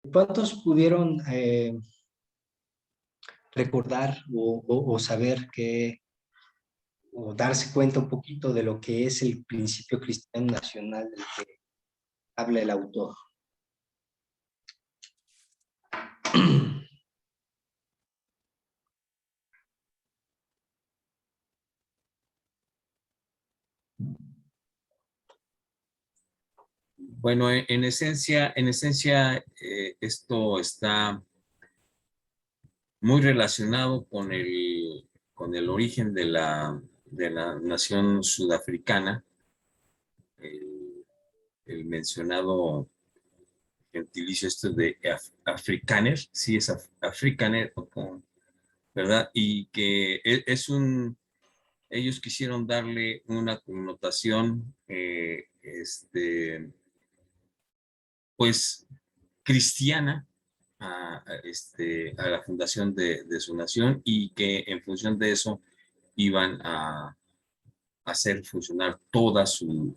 ¿Cuántos pudieron recordar o saber o darse cuenta un poquito de lo que es el principio cristiano nacional del que habla el autor? Bueno, en esencia, esto está muy relacionado con el origen de la nación sudafricana, el, el mencionado gentilicio esto de afrikaner, sí es afrikaner, ¿verdad? Y que ellos quisieron darle una connotación, pues, cristiana a la fundación de su nación, y que en función de eso iban a hacer funcionar toda su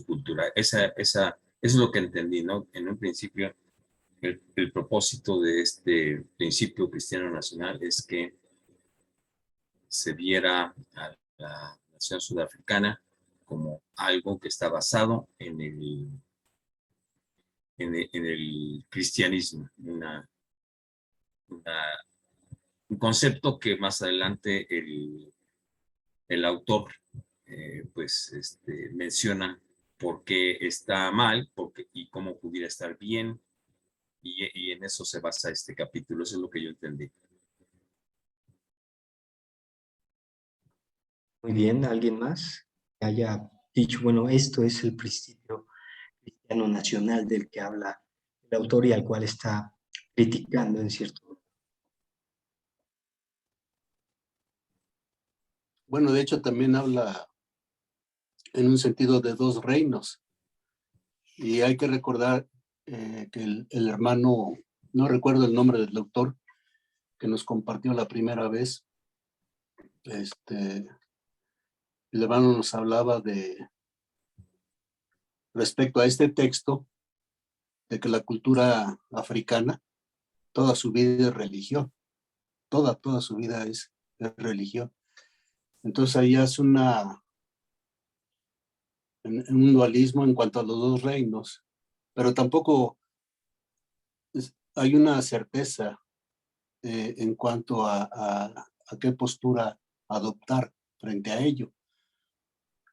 cultura. Eso es lo que entendí, ¿no? En un principio, el propósito de este principio cristiano nacional es que se viera a la nación sudafricana como algo que está basado en el cristianismo, una, un concepto que más adelante el autor pues menciona por qué está mal y cómo pudiera estar bien, y en eso se basa este capítulo. Eso es lo que yo entendí. Muy bien, ¿alguien más que haya dicho, bueno, esto es el principio cristiano nacional del que habla el autor y al cual está criticando en cierto modo? Bueno, de hecho también habla en un sentido de dos reinos. Y hay que recordar que el hermano, no recuerdo el nombre del doctor, que nos compartió la primera vez, el hermano nos hablaba respecto a este texto, de que la cultura africana, toda su vida es religión, toda su vida es religión. Entonces ahí hace un dualismo en cuanto a los dos reinos, pero tampoco hay una certeza en cuanto a qué postura adoptar frente a ello,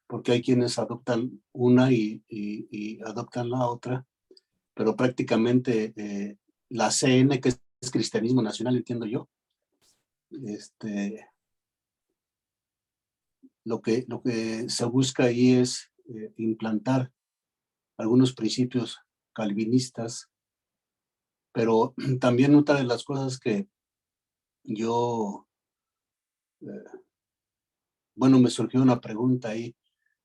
porque hay quienes adoptan una y adoptan la otra, pero prácticamente la CN, que es Cristianismo Nacional, entiendo yo, lo que se busca ahí es implantar algunos principios calvinistas, pero también otra de las cosas que yo, bueno, me surgió una pregunta ahí,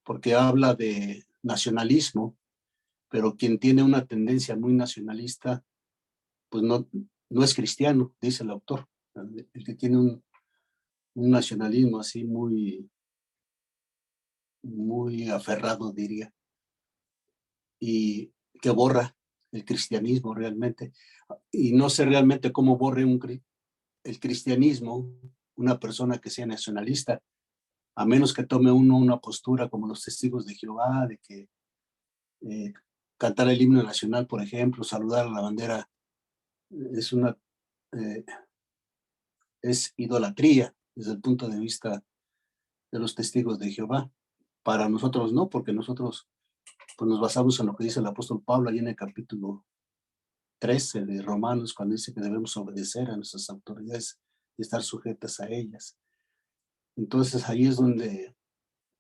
porque habla de nacionalismo, pero quien tiene una tendencia muy nacionalista, pues no es cristiano, dice el autor. El que tiene un nacionalismo así muy aferrado, diría, y que borra el cristianismo realmente. Y no sé realmente cómo borre el cristianismo una persona que sea nacionalista, a menos que tome uno una postura como los testigos de Jehová, de que cantar el himno nacional, por ejemplo, saludar a la bandera, es eh, es idolatría desde el punto de vista de los testigos de Jehová. Para nosotros no, porque nosotros pues, nos basamos en lo que dice el apóstol Pablo ahí en el capítulo 13 de Romanos, cuando dice que debemos obedecer a nuestras autoridades y estar sujetas a ellas. Entonces ahí es donde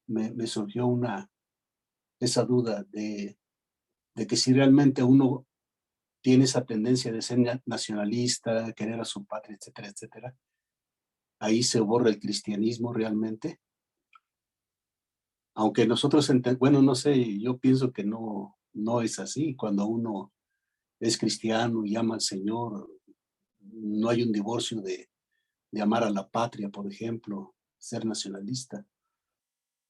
me surgió esa duda de que si realmente uno tiene esa tendencia de ser nacionalista, querer a su patria, etcétera, etcétera, ahí se borra el cristianismo realmente. Aunque nosotros, bueno, no sé, yo pienso que no es así. Cuando uno es cristiano y ama al Señor, no hay un divorcio de amar a la patria, por ejemplo, ser nacionalista,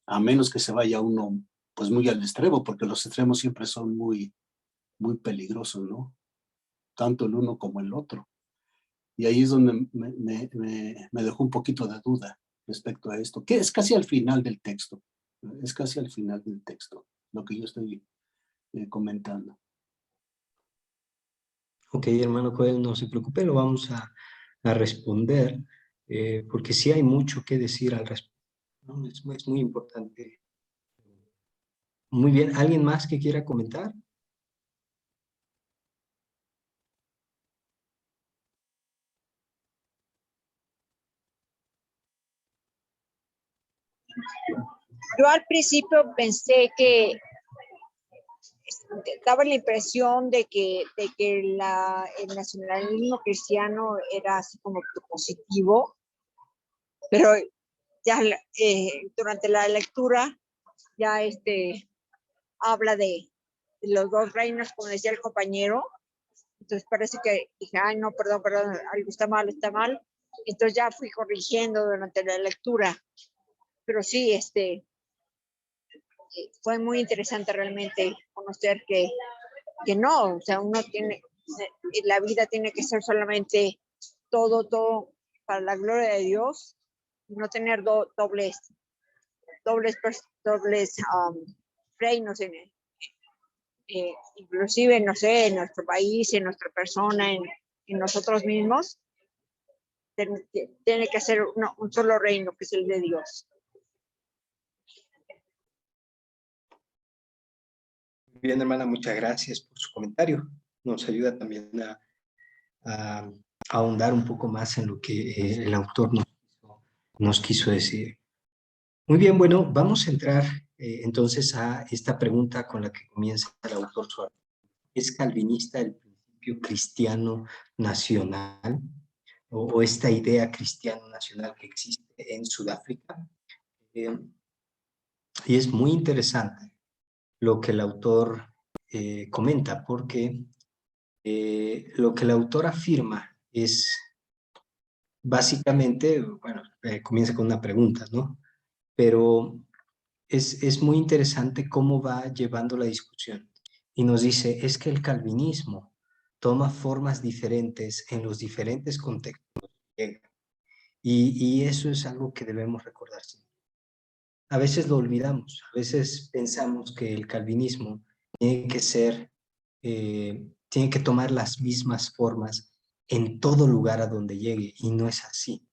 a menos que se vaya uno pues muy al extremo, porque los extremos siempre son muy peligrosos, ¿no? tanto el uno como el otro. Y ahí es donde me dejó un poquito de duda respecto a esto, que es casi al final del texto. Es casi al final del texto lo que yo estoy comentando. Ok, hermano Coel, no se preocupe, lo vamos a responder, porque sí hay mucho que decir al respecto, ¿no? Es muy importante. Muy bien, ¿alguien más que quiera comentar? Yo al principio pensé que daba la impresión de que el nacionalismo cristiano era así como positivo, pero ya durante la lectura ya habla de los dos reinos, como decía el compañero. Entonces parece que dije, ay, no, perdón, algo está mal, está mal. Entonces ya fui corrigiendo durante la lectura. Pero sí, fue muy interesante realmente conocer que no, o sea, uno tiene, la vida tiene que ser solamente todo para la gloria de Dios, no tener dobles reinos inclusive, no sé, en nuestro país, en nuestra persona, en nosotros mismos. Tiene que ser un solo reino, que es el de Dios. Bien, hermana, muchas gracias por su comentario. Nos ayuda también a ahondar un poco más en lo que el autor nos quiso decir. Muy bien, bueno, vamos a entrar entonces a esta pregunta con la que comienza el autor Suárez. ¿Es calvinista el principio cristiano nacional o esta idea cristiano nacional que existe en Sudáfrica? Y es muy interesante lo que el autor comenta, porque lo que el autor afirma es básicamente, bueno, comienza con una pregunta, ¿no? Pero es muy interesante cómo va llevando la discusión. Y nos dice, es que el calvinismo toma formas diferentes en los diferentes contextos que llega. Y eso es algo que debemos recordar siempre. A veces lo olvidamos, a veces pensamos que el calvinismo tiene que ser, tiene que tomar las mismas formas en todo lugar a donde llegue, y no es así.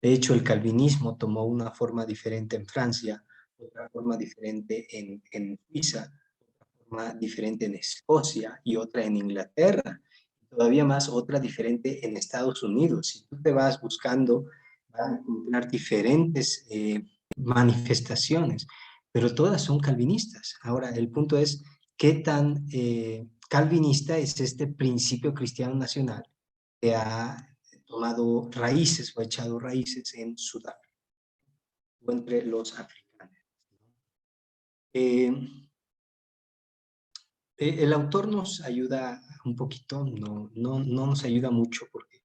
De hecho, el calvinismo tomó una forma diferente en Francia, otra forma diferente en Suiza, otra forma diferente en Escocia y otra en Inglaterra, todavía más otra diferente en Estados Unidos. Si tú te vas buscando, vas a encontrar diferentes manifestaciones, pero todas son calvinistas. Ahora, el punto es, ¿qué tan calvinista es este principio cristiano nacional que ha tomado raíces o ha echado raíces en Sudáfrica o entre los africanos? El autor nos ayuda un poquito, no nos ayuda mucho porque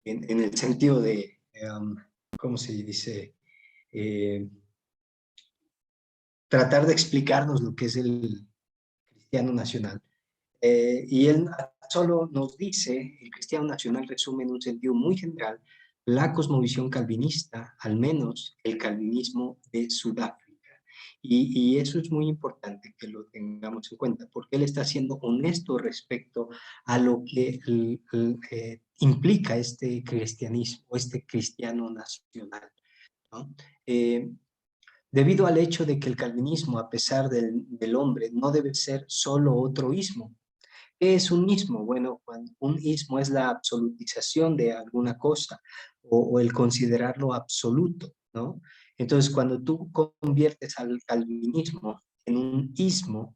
en el sentido de, ¿cómo se dice? Tratar de explicarnos lo que es el cristiano nacional. Y él solo nos dice, el cristiano nacional resume en un sentido muy general la cosmovisión calvinista, al menos el calvinismo de Sudáfrica. Y eso es muy importante que lo tengamos en cuenta, porque él está siendo honesto respecto a lo que implica este cristianismo, este cristiano nacional, ¿no? Debido al hecho de que el calvinismo, a pesar del hombre, no debe ser solo otro ismo. ¿Qué es un ismo? Bueno, un ismo es la absolutización de alguna cosa o el considerarlo absoluto, ¿no? Entonces, cuando tú conviertes al calvinismo en un ismo,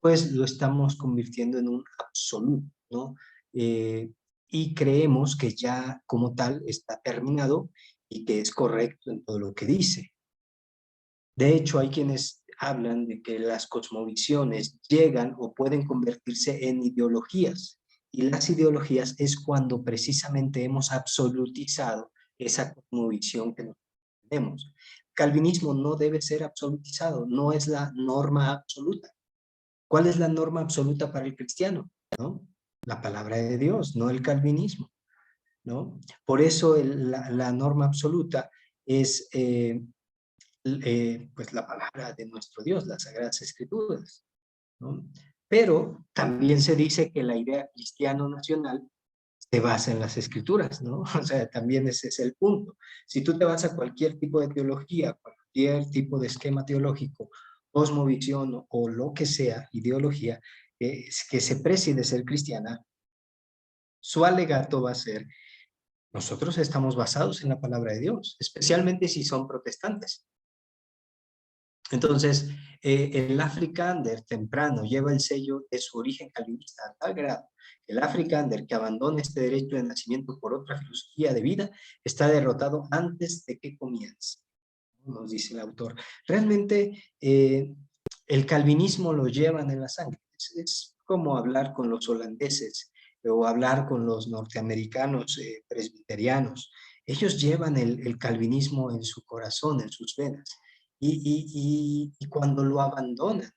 pues lo estamos convirtiendo en un absoluto, ¿no? Y creemos que ya como tal está terminado y que es correcto en todo lo que dice. De hecho, hay quienes hablan de que las cosmovisiones llegan o pueden convertirse en ideologías. Y las ideologías es cuando precisamente hemos absolutizado esa cosmovisión que tenemos. Calvinismo no debe ser absolutizado, no es la norma absoluta. ¿Cuál es la norma absoluta para el cristiano? ¿No? la palabra de Dios, no el calvinismo, ¿no? Por eso la norma absoluta es pues la palabra de nuestro Dios, las Sagradas Escrituras, ¿no? Pero también se dice que la idea cristiano nacional se basa en las Escrituras, ¿no? O sea, también ese es el punto. Si tú te vas a cualquier tipo de teología, cualquier tipo de esquema teológico, cosmovisión o lo que sea, ideología, que se precie de ser cristiana, su alegato va a ser: nosotros estamos basados en la palabra de Dios, especialmente si son protestantes. Entonces, el Afrikaner temprano lleva el sello de su origen calvinista a tal grado que el Afrikaner que abandona este derecho de nacimiento por otra filosofía de vida está derrotado antes de que comience, nos dice el autor. Realmente, el calvinismo lo llevan en la sangre. Es como hablar con los holandeses o hablar con los norteamericanos presbiterianos. Ellos llevan el calvinismo en su corazón, en sus venas. Y cuando lo abandonan,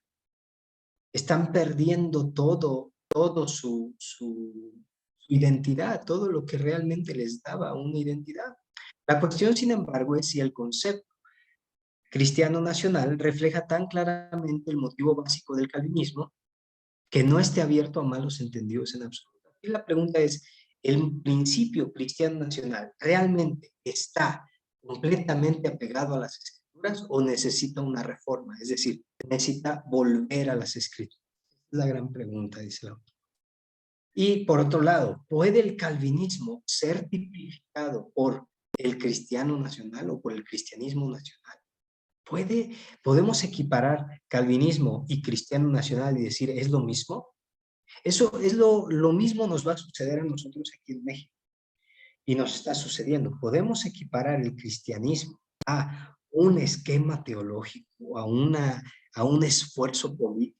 están perdiendo todo su identidad, todo lo que realmente les daba una identidad. La cuestión, sin embargo, es si el concepto cristiano nacional refleja tan claramente el motivo básico del calvinismo que no esté abierto a malos entendidos en absoluto. Y la pregunta es, ¿el principio cristiano nacional realmente está completamente apegado a las escrituras o necesita una reforma? Es decir, necesita volver a las escrituras. Es la gran pregunta, dice el autor. Y por otro lado, ¿puede el calvinismo ser tipificado por el cristiano nacional o por el cristianismo nacional? ¿Podemos equiparar calvinismo y cristiano nacional y decir es lo mismo? Eso es lo mismo nos va a suceder a nosotros aquí en México y nos está sucediendo. Podemos equiparar el cristianismo a un esquema teológico, a un esfuerzo político,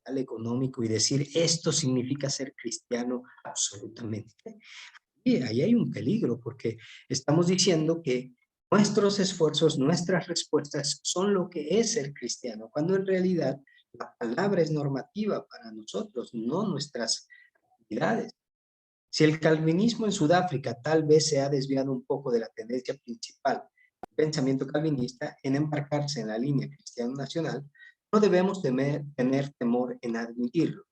económico y decir esto significa ser cristiano absolutamente. Y ahí hay un peligro porque estamos diciendo que nuestros esfuerzos, nuestras respuestas son lo que es ser cristiano, cuando en realidad la palabra es normativa para nosotros, no nuestras actividades. Si el calvinismo en Sudáfrica tal vez se ha desviado un poco de la tendencia principal del pensamiento calvinista en embarcarse en la línea cristiano nacional, no debemos tener temor en admitirlo.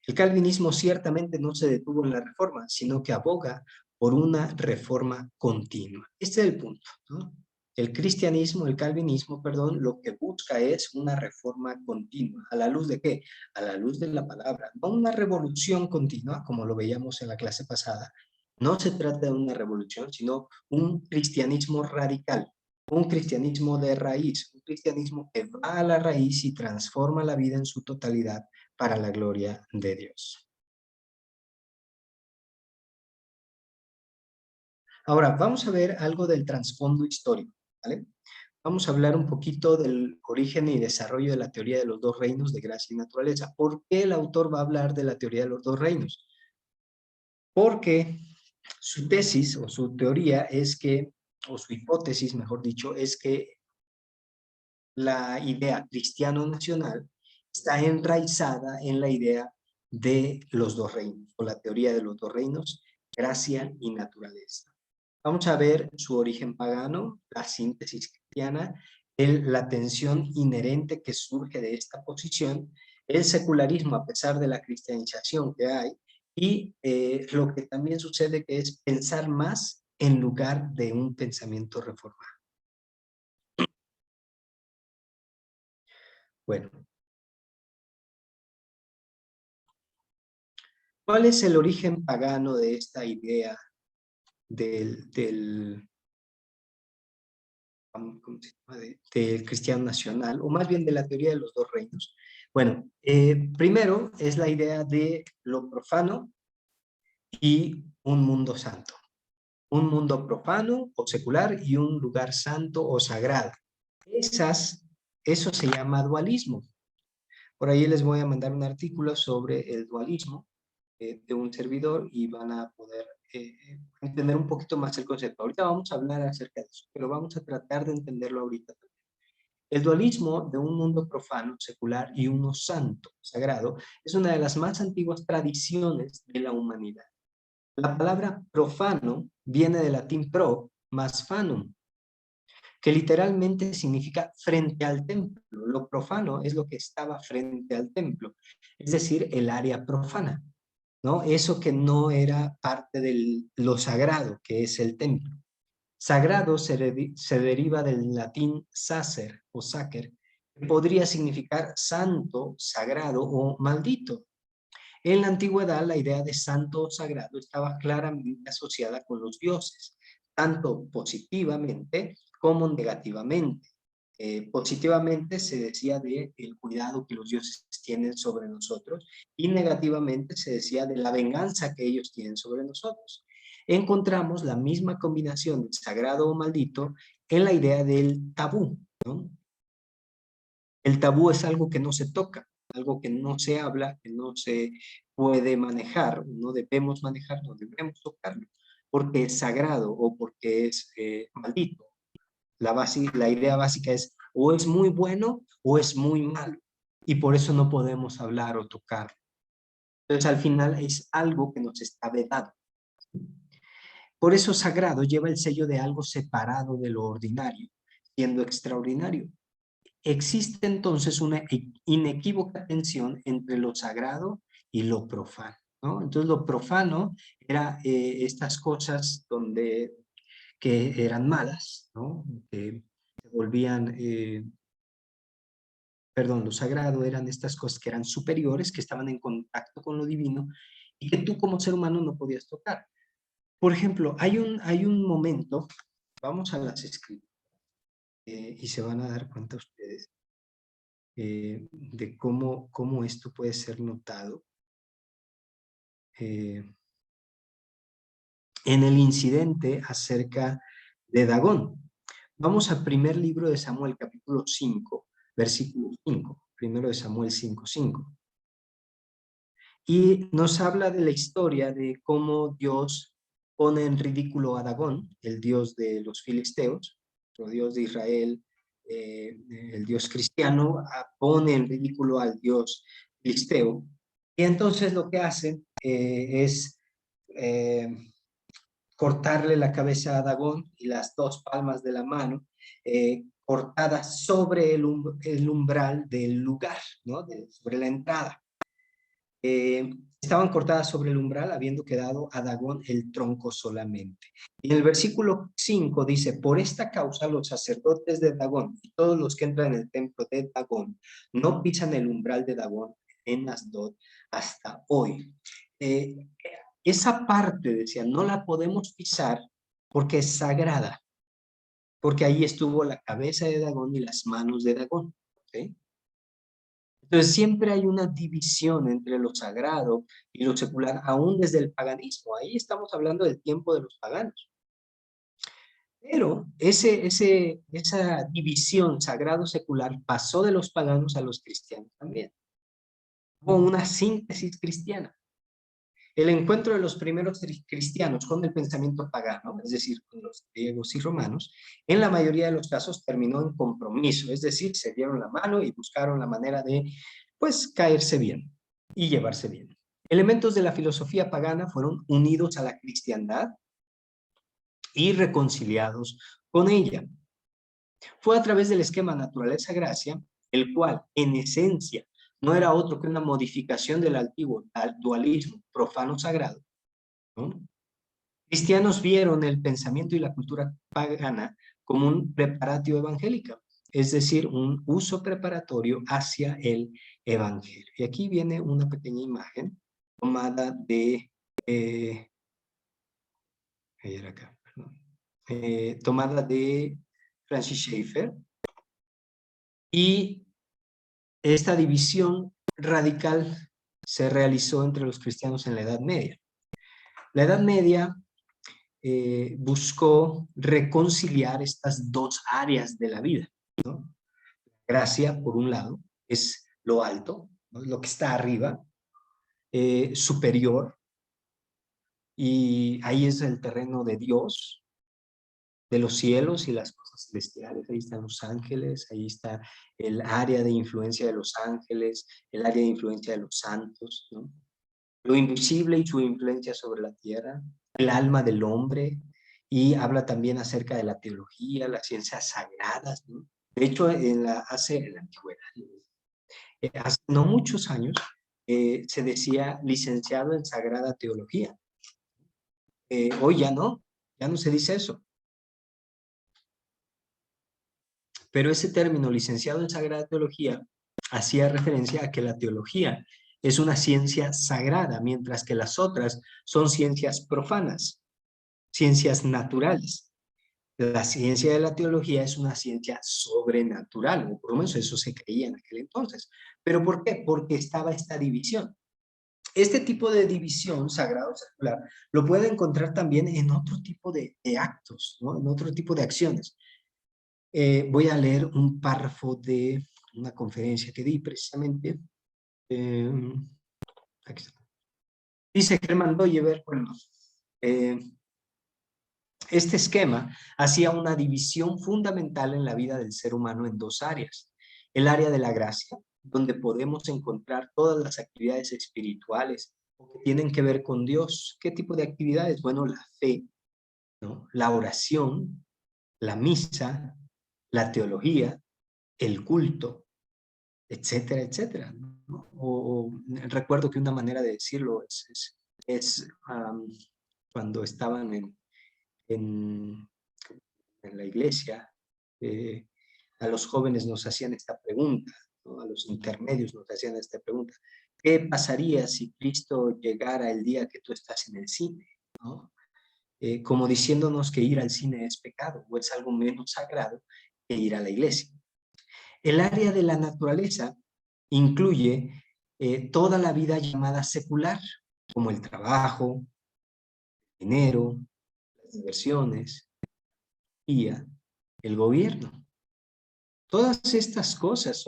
El calvinismo ciertamente no se detuvo en la reforma, sino que aboga por una reforma continua. Este es el punto, ¿no? El cristianismo, el calvinismo, perdón, lo que busca es una reforma continua. ¿A la luz de qué? A la luz de la palabra. No una revolución continua, como lo veíamos en la clase pasada. No se trata de una revolución, sino un cristianismo radical, un cristianismo de raíz, un cristianismo que va a la raíz y transforma la vida en su totalidad para la gloria de Dios. Ahora, vamos a ver algo del trasfondo histórico, ¿vale? Vamos a hablar un poquito del origen y desarrollo de la teoría de los dos reinos de gracia y naturaleza. ¿Por qué el autor va a hablar de la teoría de los dos reinos? Porque su tesis o su teoría es que, o su hipótesis, mejor dicho, es que la idea cristiano nacional está enraizada en la idea de los dos reinos, o la teoría de los dos reinos, gracia y naturaleza. Vamos a ver su origen pagano, la síntesis cristiana, la tensión inherente que surge de esta posición, el secularismo a pesar de la cristianización que hay, y lo que también sucede que es pensar más en lugar de un pensamiento reformado. Bueno, ¿cuál es el origen pagano de esta idea del cristiano nacional, o más bien de la teoría de los dos reinos? Bueno, primero es la idea de lo profano y un mundo santo. Un mundo profano o secular y un lugar santo o sagrado. Eso se llama dualismo. Por ahí les voy a mandar un artículo sobre el dualismo de un servidor y van a poder entender un poquito más el concepto. Ahorita vamos a hablar acerca de eso, pero vamos a tratar de entenderlo ahorita. El dualismo de un mundo profano, secular y uno santo, sagrado, es una de las más antiguas tradiciones de la humanidad. La palabra profano viene del latín pro más fanum, que literalmente significa frente al templo. Lo profano es lo que estaba frente al templo, es decir, el área profana, ¿no? Eso que no era parte de lo sagrado, que es el templo. Sagrado se deriva del latín sacer o sacer, que podría significar santo, sagrado o maldito. En la antigüedad, la idea de santo o sagrado estaba claramente asociada con los dioses, tanto positivamente como negativamente. Positivamente se decía del cuidado que los dioses tienen sobre nosotros y negativamente se decía de la venganza que ellos tienen sobre nosotros. Encontramos la misma combinación de sagrado o maldito en la idea del tabú, ¿no? El tabú es algo que no se toca, algo que no se habla, que no se puede manejar, no debemos manejar, no debemos tocarlo, porque es sagrado o porque es maldito. La idea básica es o es muy bueno o es muy malo, y por eso no podemos hablar o tocar. Entonces al final es algo que nos está vedado. Por eso sagrado lleva el sello de algo separado de lo ordinario, siendo extraordinario. Existe entonces una inequívoca tensión entre lo sagrado y lo profano, ¿no? Entonces lo profano era estas cosas que eran malas, ¿no? Que se volvían, perdón, lo sagrado eran estas cosas que eran superiores, que estaban en contacto con lo divino y que tú como ser humano no podías tocar. Por ejemplo, hay un momento, vamos a las escrituras, y se van a dar cuenta ustedes de cómo esto puede ser notado en el incidente acerca de Dagón. Vamos al primer libro de Samuel, capítulo 5, versículo 5, primero de Samuel 5:5. Y nos habla de la historia de cómo Dios pone en ridículo a Dagón, el dios de los filisteos, el dios de Israel, el dios cristiano, pone en ridículo al dios filisteo. Y entonces lo que hace es cortarle la cabeza a Dagón y las dos palmas de la mano, cortadas sobre el umbral del lugar, ¿no? Sobre la entrada. Estaban cortadas sobre el umbral, habiendo quedado a Dagón el tronco solamente. Y en el versículo 5 dice, por esta causa los sacerdotes de Dagón y todos los que entran en el templo de Dagón no pisan el umbral de Dagón en Asdod hasta hoy. Esa parte, decía, no la podemos pisar porque es sagrada, porque ahí estuvo la cabeza de Dagón y las manos de Dagón, ¿sí? Entonces siempre hay una división entre lo sagrado y lo secular, aún desde el paganismo. Ahí estamos hablando del tiempo de los paganos. Pero esa división sagrado-secular pasó de los paganos a los cristianos también. Hubo una síntesis cristiana. El encuentro de los primeros cristianos con el pensamiento pagano, es decir, con los griegos y romanos, en la mayoría de los casos terminó en compromiso, es decir, se dieron la mano y buscaron la manera de, pues, caerse bien y llevarse bien. Elementos de la filosofía pagana fueron unidos a la cristiandad y reconciliados con ella. Fue a través del esquema naturaleza-gracia, el cual, en esencia, no era otro que una modificación del antiguo dualismo profano-sagrado, ¿no? Cristianos vieron el pensamiento y la cultura pagana como un preparatio evangélico, es decir, un uso preparatorio hacia el evangelio. Y aquí viene una pequeña imagen tomada de, tomada de Francis Schaeffer, y esta división radical se realizó entre los cristianos en la Edad Media. La Edad Media buscó reconciliar estas dos áreas de la vida, ¿no? Gracia, por un lado, es lo alto, ¿no? Lo que está arriba, superior, y ahí es el terreno de Dios, de los cielos y las cosas celestiales. Ahí están los ángeles, ahí está el área de influencia de los ángeles, el área de influencia de los santos, ¿no? Lo invisible y su influencia sobre la tierra, el alma del hombre, y habla también acerca de la teología, las ciencias sagradas, ¿no? De hecho, en la antigüedad, hace no muchos años, se decía licenciado en Sagrada Teología. Hoy ya no se dice eso. Pero ese término, licenciado en Sagrada Teología, hacía referencia a que la teología es una ciencia sagrada, mientras que las otras son ciencias profanas, ciencias naturales. La ciencia de la teología es una ciencia sobrenatural, o por lo menos eso se creía en aquel entonces. ¿Pero por qué? Porque estaba esta división. Este tipo de división, sagrado secular, lo puede encontrar también en otro tipo de actos, ¿no? En otro tipo de acciones. Voy a leer un párrafo de una conferencia que di precisamente. Aquí está. Dice Hermann Doyever, bueno, este esquema hacía una división fundamental en la vida del ser humano en dos áreas. El área de la gracia, donde podemos encontrar todas las actividades espirituales que tienen que ver con Dios. ¿Qué tipo de actividades? Bueno, la fe, ¿no? La oración, la misa, la teología, el culto, etcétera, etcétera, ¿no? Recuerdo que una manera de decirlo es cuando estaban en la iglesia, a los jóvenes nos hacían esta pregunta, ¿no? A los intermedios nos hacían esta pregunta: ¿qué pasaría si Cristo llegara el día que tú estás en el cine? ¿No? Como diciéndonos que ir al cine es pecado o es algo menos sagrado que ir a la iglesia. El área de la naturaleza incluye toda la vida llamada secular, como el trabajo, el dinero, las diversiones, el gobierno. Todas estas cosas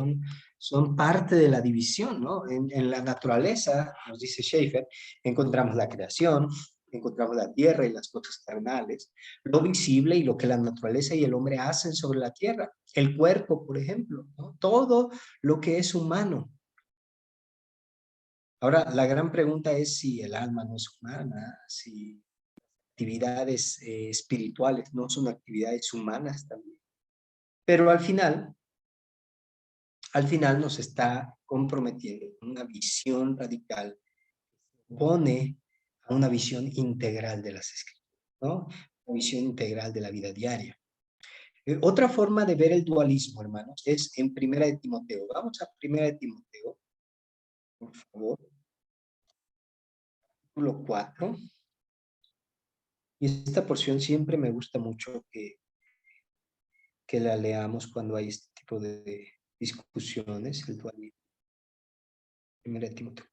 son parte de la división, ¿no? En la naturaleza, nos dice Schaeffer, encontramos la creación, encontramos la tierra y las cosas carnales, lo visible y lo que la naturaleza y el hombre hacen sobre la tierra, el cuerpo, por ejemplo, ¿no? Todo lo que es humano. Ahora, la gran pregunta es si el alma no es humana, si actividades espirituales no son actividades humanas también. Pero al final nos está comprometiendo una visión radical, pone a una visión integral de las escrituras, ¿no? Una visión integral de la vida diaria. Otra forma de ver el dualismo, hermanos, es en Primera de Timoteo. Vamos a Primera de Timoteo, por favor. Capítulo 4. Y esta porción siempre me gusta mucho que la leamos cuando hay este tipo de discusiones, el dualismo. Primera de Timoteo.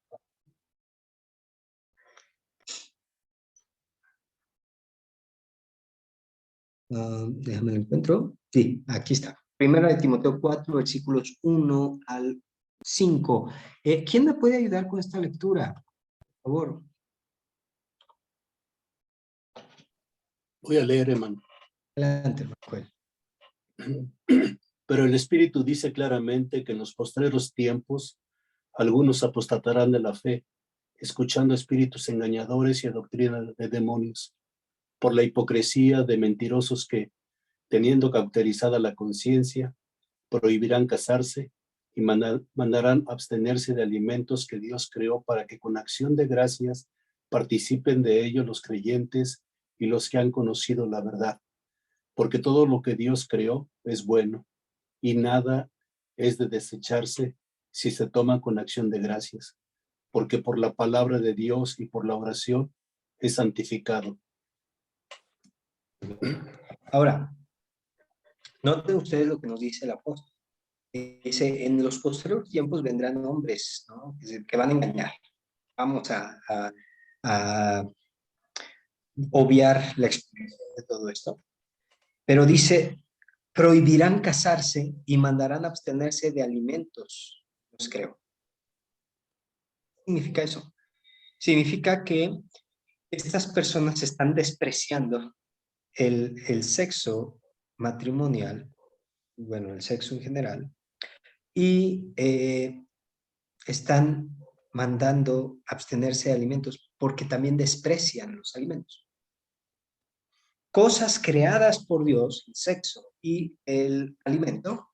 Déjame lo encuentro. Sí, aquí está. Primera de Timoteo 4, versículos 1 al 5. ¿Quién me puede ayudar con esta lectura? Por favor. Voy a leer, hermano. Adelante, Rafael. Pero el Espíritu dice claramente que en los postreros tiempos algunos apostatarán de la fe, escuchando espíritus engañadores y a doctrina de demonios, por la hipocresía de mentirosos que, teniendo cauterizada la conciencia, prohibirán casarse y mandarán abstenerse de alimentos que Dios creó para que con acción de gracias participen de ellos los creyentes y los que han conocido la verdad. Porque todo lo que Dios creó es bueno y nada es de desecharse si se toma con acción de gracias, porque por la palabra de Dios y por la oración es santificado. Ahora, noten ustedes lo que nos dice el apóstol. Dice, en los posteriores tiempos vendrán hombres, ¿no? Que van a engañar. Vamos a obviar la explicación de todo esto. Pero dice, prohibirán casarse y mandarán abstenerse de alimentos, pues creo. ¿Qué significa eso? Significa que estas personas están despreciando el sexo matrimonial, bueno, el sexo en general, y están mandando abstenerse de alimentos porque también desprecian los alimentos. Cosas creadas por Dios, el sexo y el alimento,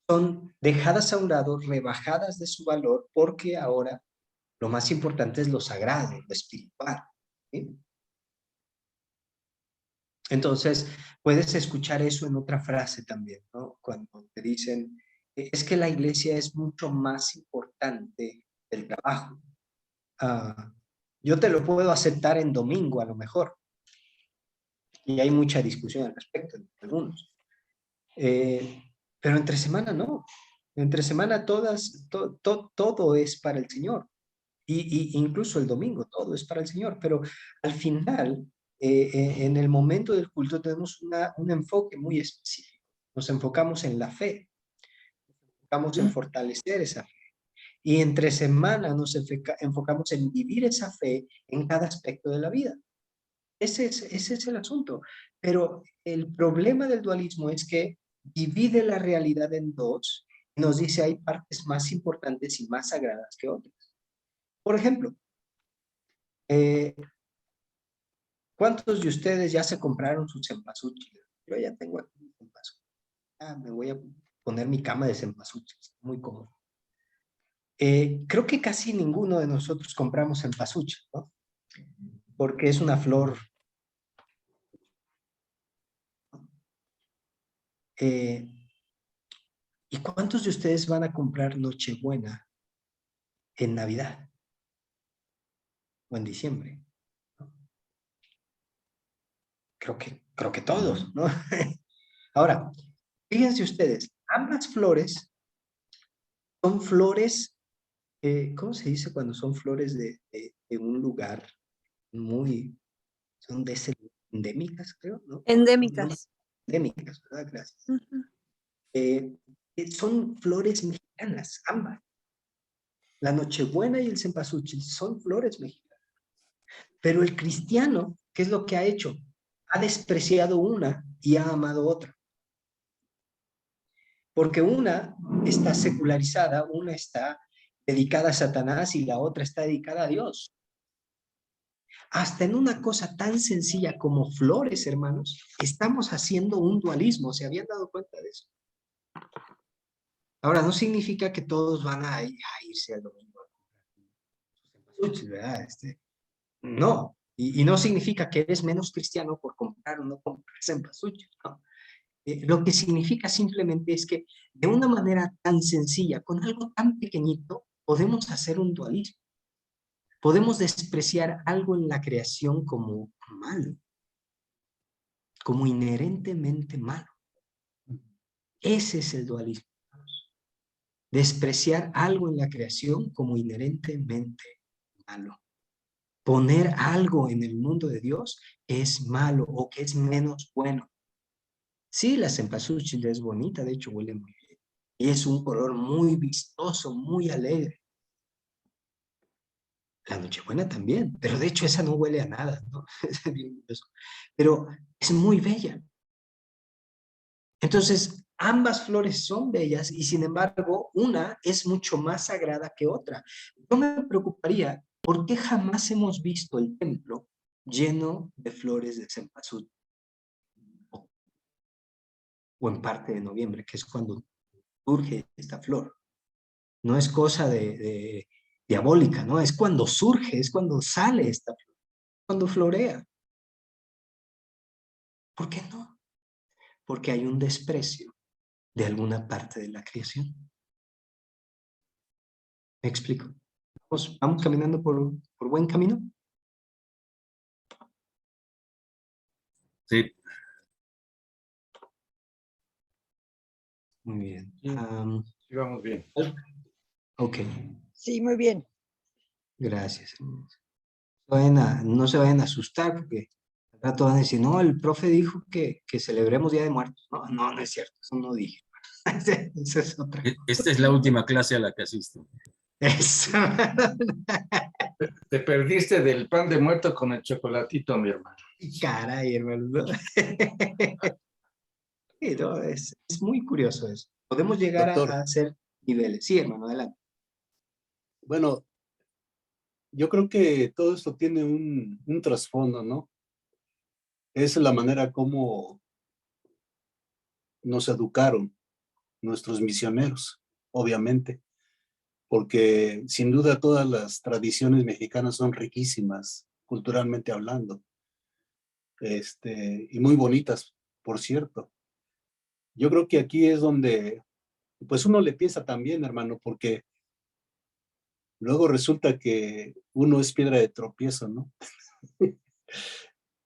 son dejadas a un lado, rebajadas de su valor, porque ahora lo más importante es lo sagrado, lo espiritual. ¿Sí? Entonces, puedes escuchar eso en otra frase también, ¿no? Cuando te dicen, es que la iglesia es mucho más importante del trabajo. Yo te lo puedo aceptar en domingo a lo mejor, y hay mucha discusión al respecto entre algunos. Pero entre semana no. Entre semana todo es para el Señor. Y incluso el domingo todo es para el Señor. Pero al final, en el momento del culto tenemos un enfoque muy específico. Nos enfocamos en la fe. Nos enfocamos en fortalecer esa fe. Y entre semana nos enfocamos en vivir esa fe en cada aspecto de la vida. Ese es el asunto. Pero el problema del dualismo es que divide la realidad en dos y nos dice hay partes más importantes y más sagradas que otras. Por ejemplo, ¿cuántos de ustedes ya se compraron su cempasúchil? Yo ya tengo aquí mi cempasúchil. Me voy a poner mi cama de cempasúchil, muy cómodo. Creo que casi ninguno de nosotros compramos cempasúchil, ¿no? Porque es una flor. ¿Y cuántos de ustedes van a comprar Nochebuena en Navidad o en diciembre? Creo que todos, ¿no? Ahora, fíjense ustedes, ambas flores son flores, ¿cómo se dice cuando son flores de un lugar muy, son endémicas, creo, ¿no? Endémicas. Endémicas, ¿verdad? Gracias. Uh-huh. Son flores mexicanas, ambas. La Nochebuena y el cempasúchil son flores mexicanas. Pero el cristiano, ¿qué es lo que ha hecho? Ha despreciado una y ha amado otra. Porque una está secularizada, una está dedicada a Satanás y la otra está dedicada a Dios. Hasta en una cosa tan sencilla como flores, hermanos, estamos haciendo un dualismo. ¿Se habían dado cuenta de eso? Ahora, no significa que todos van a irse al domingo a comprar, ¿verdad? No. Y no significa que eres menos cristiano por comprar o no comprar cempasúchil, ¿no? Lo que significa simplemente es que de una manera tan sencilla, con algo tan pequeñito, podemos hacer un dualismo. Podemos despreciar algo en la creación como malo, como inherentemente malo. Ese es el dualismo. Despreciar algo en la creación como inherentemente malo. Poner algo en el mundo de Dios es malo o que es menos bueno. Sí, la cempasúchil es bonita, de hecho huele muy bien. Y es un color muy vistoso, muy alegre. La Nochebuena también, pero de hecho esa no huele a nada, ¿no? Pero es muy bella. Entonces, ambas flores son bellas y sin embargo, una es mucho más sagrada que otra. Yo me preocuparía, ¿por qué jamás hemos visto el templo lleno de flores de cempasúchil? O en parte de noviembre, que es cuando surge esta flor. No es cosa de diabólica, ¿no? Es cuando surge, es cuando sale esta flor, cuando florea. ¿Por qué no? Porque hay un desprecio de alguna parte de la creación. ¿Me explico? ¿Vamos caminando por buen camino? Sí. Muy bien. Sí, vamos bien. Ok, Sí, muy bien. gracias. No se vayan a asustar porque al rato van a decir, no, el profe dijo que celebremos Día de Muertos. No es cierto, eso no dije. Esa es otra. Esta es la última clase a la que asisto. Eso. Te perdiste del pan de muerto con el chocolatito, mi hermano. Caray, hermano, ¿no? Sí, no, es muy curioso eso. Podemos llegar Doctor, a hacer niveles. Sí, hermano, adelante. bueno, yo creo que todo esto tiene un trasfondo, ¿no? Es la manera como nos educaron nuestros misioneros, obviamente, porque sin duda todas las tradiciones mexicanas son riquísimas, culturalmente hablando, y muy bonitas, por cierto. Yo creo que aquí es donde, pues uno le piensa también, hermano, porque luego resulta que uno es piedra de tropiezo, ¿no?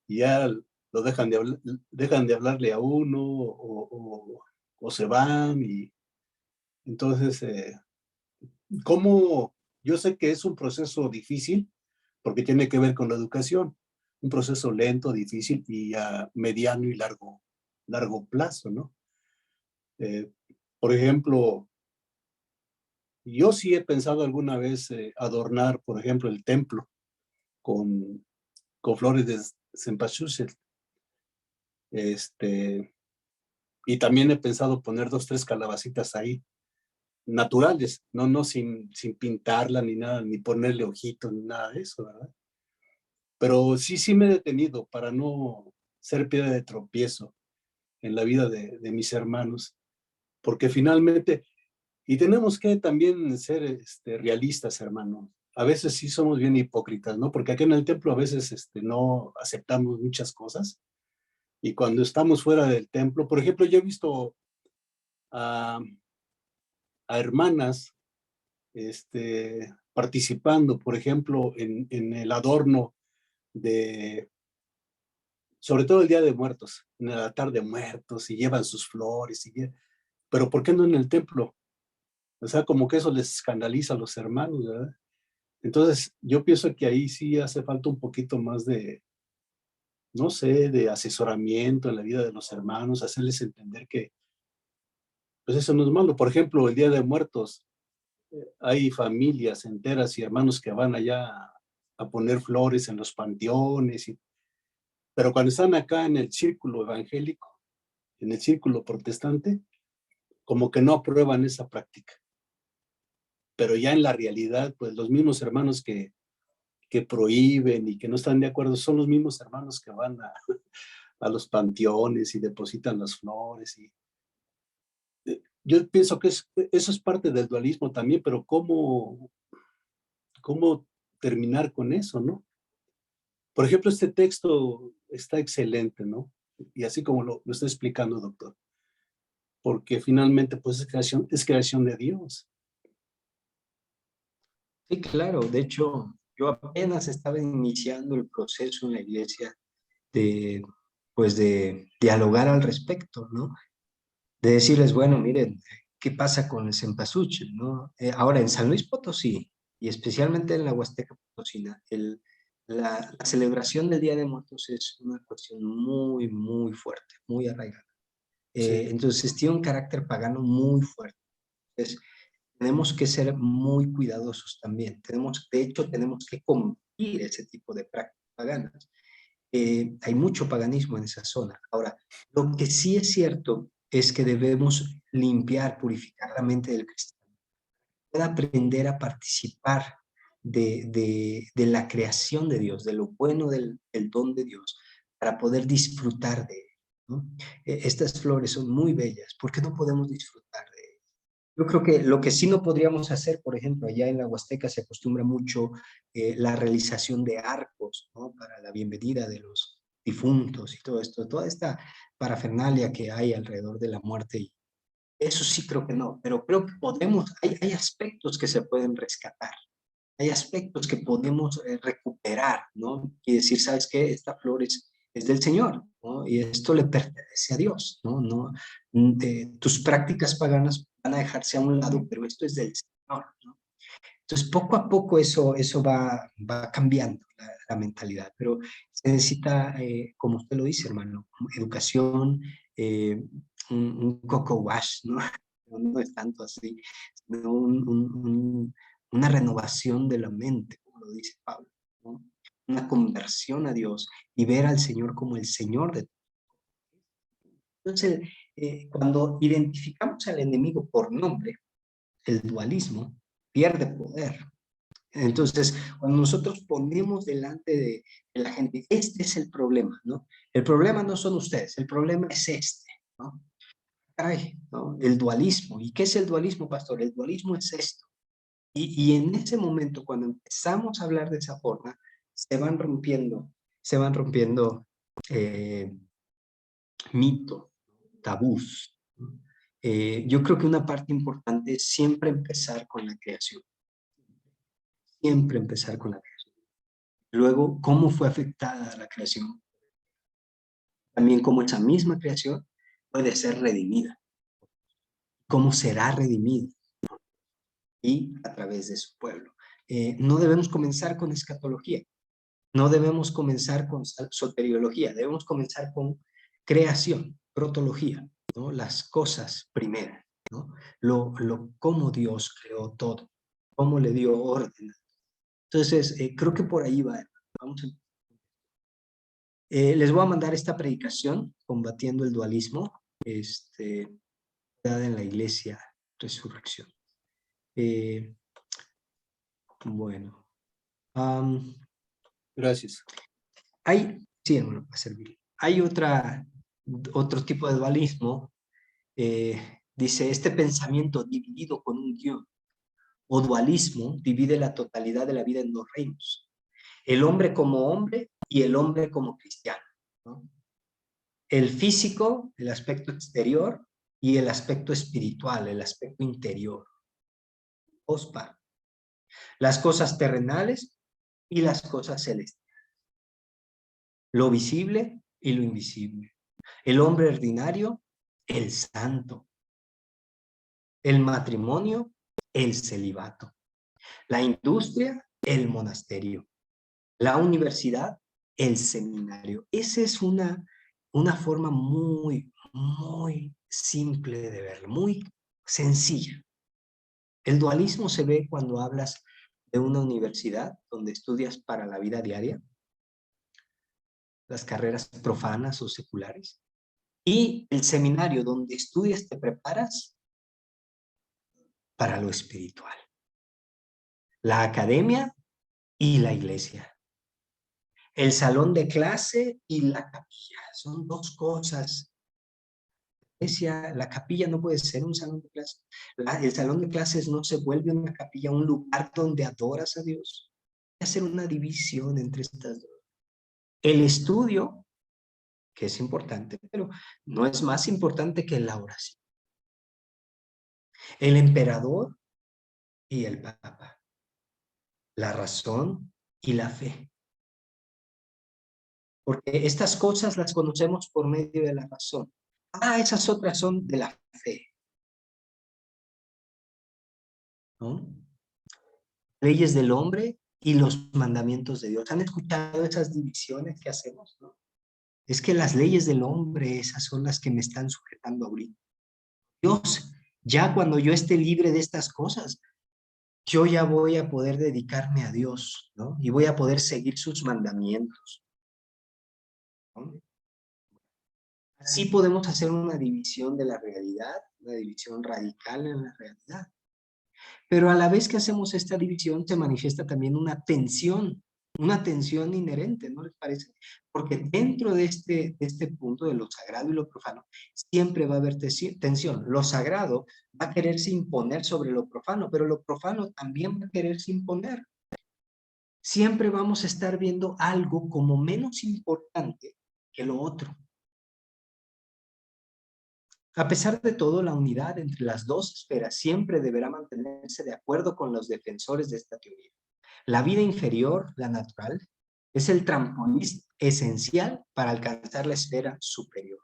Y ya lo dejan de hablarle a uno o se van y entonces, ¿cómo? Yo sé que es un proceso difícil porque tiene que ver con la educación, un proceso lento, difícil y a mediano y largo plazo, ¿no? Eh, por ejemplo, yo sí he pensado alguna vez adornar, por ejemplo, el templo con, con flores de cempasúchil. Y también he pensado poner 2, 3 calabacitas ahí, naturales, no sin pintarla ni nada, ni ponerle ojitos, ni nada de eso, ¿verdad? Pero sí me he detenido para no ser piedra de tropiezo en la vida de mis hermanos, porque finalmente, y tenemos que también ser realistas, hermano. A veces sí somos bien hipócritas, ¿no? Porque aquí en el templo a veces no aceptamos muchas cosas. Y cuando estamos fuera del templo, por ejemplo, yo he visto a, a hermanas participando, por ejemplo, en el adorno de, sobre todo el Día de Muertos, en el altar de muertos, y llevan sus flores, pero ¿por qué no en el templo? O sea, como que eso les escandaliza a los hermanos, ¿verdad? Entonces, yo pienso que ahí sí hace falta un poquito más de, no sé, de asesoramiento en la vida de los hermanos, hacerles entender que, pues eso no es malo. Por ejemplo, el Día de Muertos, hay familias enteras y hermanos que van allá a poner flores en los panteones, pero cuando están acá en el círculo evangélico, en el círculo protestante, como que no aprueban esa práctica. Pero ya en la realidad, pues los mismos hermanos que prohíben y que no están de acuerdo son los mismos hermanos que van a los panteones y depositan las flores. Yo pienso que eso es parte del dualismo también, pero ¿cómo terminar con eso, no? Por ejemplo, este texto está excelente, ¿no? Y así como lo está explicando, doctor, porque finalmente pues es creación de Dios. Sí, claro. De hecho, yo apenas estaba iniciando el proceso en la iglesia de, pues de dialogar al respecto, ¿no? De decirles, bueno, miren, ¿qué pasa con el cempasúchil, no? Ahora, en San Luis Potosí, y especialmente en la Huasteca Potosina, la celebración del Día de Muertos es una cuestión muy, muy fuerte, muy arraigada. Sí, Entonces, tiene un carácter pagano muy fuerte. Entonces, tenemos que ser muy cuidadosos también. De hecho, tenemos que combatir ese tipo de prácticas paganas. Hay mucho paganismo en esa zona. Ahora, lo que sí es cierto es que debemos limpiar, purificar la mente del cristiano. Pueda aprender a participar de la creación de Dios, de lo bueno del don de Dios, para poder disfrutar de él, ¿no? Estas flores son muy bellas. ¿Por qué no podemos disfrutar de ellas? Yo creo que lo que sí no podríamos hacer, por ejemplo, allá en la Huasteca se acostumbra mucho la realización de arcos, ¿no? Para la bienvenida de los difuntos y todo esto, toda esta parafernalia que hay alrededor de la muerte. Y eso sí creo que no, pero creo que podemos, hay aspectos que se pueden rescatar, hay aspectos que podemos recuperar, ¿no? Y decir, ¿sabes qué? Esta flor es del Señor, ¿no? Y esto le pertenece a Dios, ¿no? Tus prácticas paganas van a dejarse a un lado, pero esto es del Señor, ¿no? Entonces, poco a poco eso va cambiando la mentalidad, pero se necesita, como usted lo dice, hermano, educación, eh, un coco wash, ¿no? No es tanto así, sino una renovación de la mente, como lo dice Pablo, ¿no? una conversión a Dios y ver al Señor como el Señor de todo. Entonces, cuando identificamos al enemigo por nombre, el dualismo pierde poder. Entonces, cuando nosotros ponemos delante de la gente, este es el problema, ¿no? El problema no son ustedes, el problema es este, ¿no? Caray, ¿no? El dualismo. ¿Y qué es el dualismo, pastor? El dualismo es esto. Y en ese momento, cuando empezamos a hablar de esa forma, se van rompiendo mitos, tabús. Yo creo que una parte importante es siempre empezar con la creación. Siempre empezar con la creación. Luego, ¿cómo fue afectada la creación? También cómo esa misma creación puede ser redimida. ¿Cómo será redimida? Y a través de su pueblo. No debemos comenzar con escatología. No debemos comenzar con soteriología. Debemos comenzar con creación, protología, ¿no? Las cosas primeras, ¿no? Cómo Dios creó todo, cómo le dio orden. Entonces, creo que por ahí va. Vamos a les voy a mandar esta predicación, Combatiendo el Dualismo, dada en la Iglesia Resurrección. Bueno. Gracias. Sí, hermano, va a servir. Hay otro tipo de dualismo. Dice, este pensamiento dividido con un guión, o dualismo, divide la totalidad de la vida en dos reinos. El hombre como hombre y el hombre como cristiano, ¿no? El físico, el aspecto exterior, y el aspecto espiritual, el aspecto interior. Dos partes. Las cosas terrenales y las cosas celestiales. Lo visible y lo invisible. El hombre ordinario, el santo. El matrimonio, el celibato. La industria, el monasterio. La universidad, el seminario. Esa es una forma muy, muy simple de verlo, muy sencilla. El dualismo se ve cuando hablas de una universidad donde estudias para la vida diaria, las carreras profanas o seculares, y el seminario donde estudias, te preparas para lo espiritual. La academia y la iglesia. El salón de clase y la capilla. Son dos cosas. La capilla no puede ser un salón de clases. El salón de clases no se vuelve una capilla, un lugar donde adoras a Dios. Hay que hacer una división entre estas dos. El estudio, que es importante, pero no es más importante que la oración. El emperador y el papa. La razón y la fe. Porque estas cosas las conocemos por medio de la razón. Esas otras son de la fe, ¿no? Leyes del hombre y los mandamientos de Dios. ¿Han escuchado esas divisiones que hacemos, no? Es que las leyes del hombre, esas son las que me están sujetando ahorita. Dios, ya cuando yo esté libre de estas cosas, yo ya voy a poder dedicarme a Dios, ¿no? Y voy a poder seguir sus mandamientos, ¿no? Así podemos hacer una división de la realidad, una división radical en la realidad. Pero a la vez que hacemos esta división se manifiesta también una tensión inherente, ¿no les parece? Porque dentro de este punto de lo sagrado y lo profano, siempre va a haber tensión. Lo sagrado va a quererse imponer sobre lo profano, pero lo profano también va a quererse imponer. Siempre vamos a estar viendo algo como menos importante que lo otro. A pesar de todo, la unidad entre las dos esferas siempre deberá mantenerse de acuerdo con los defensores de esta teoría. La vida inferior, la natural, es el trampolín esencial para alcanzar la esfera superior.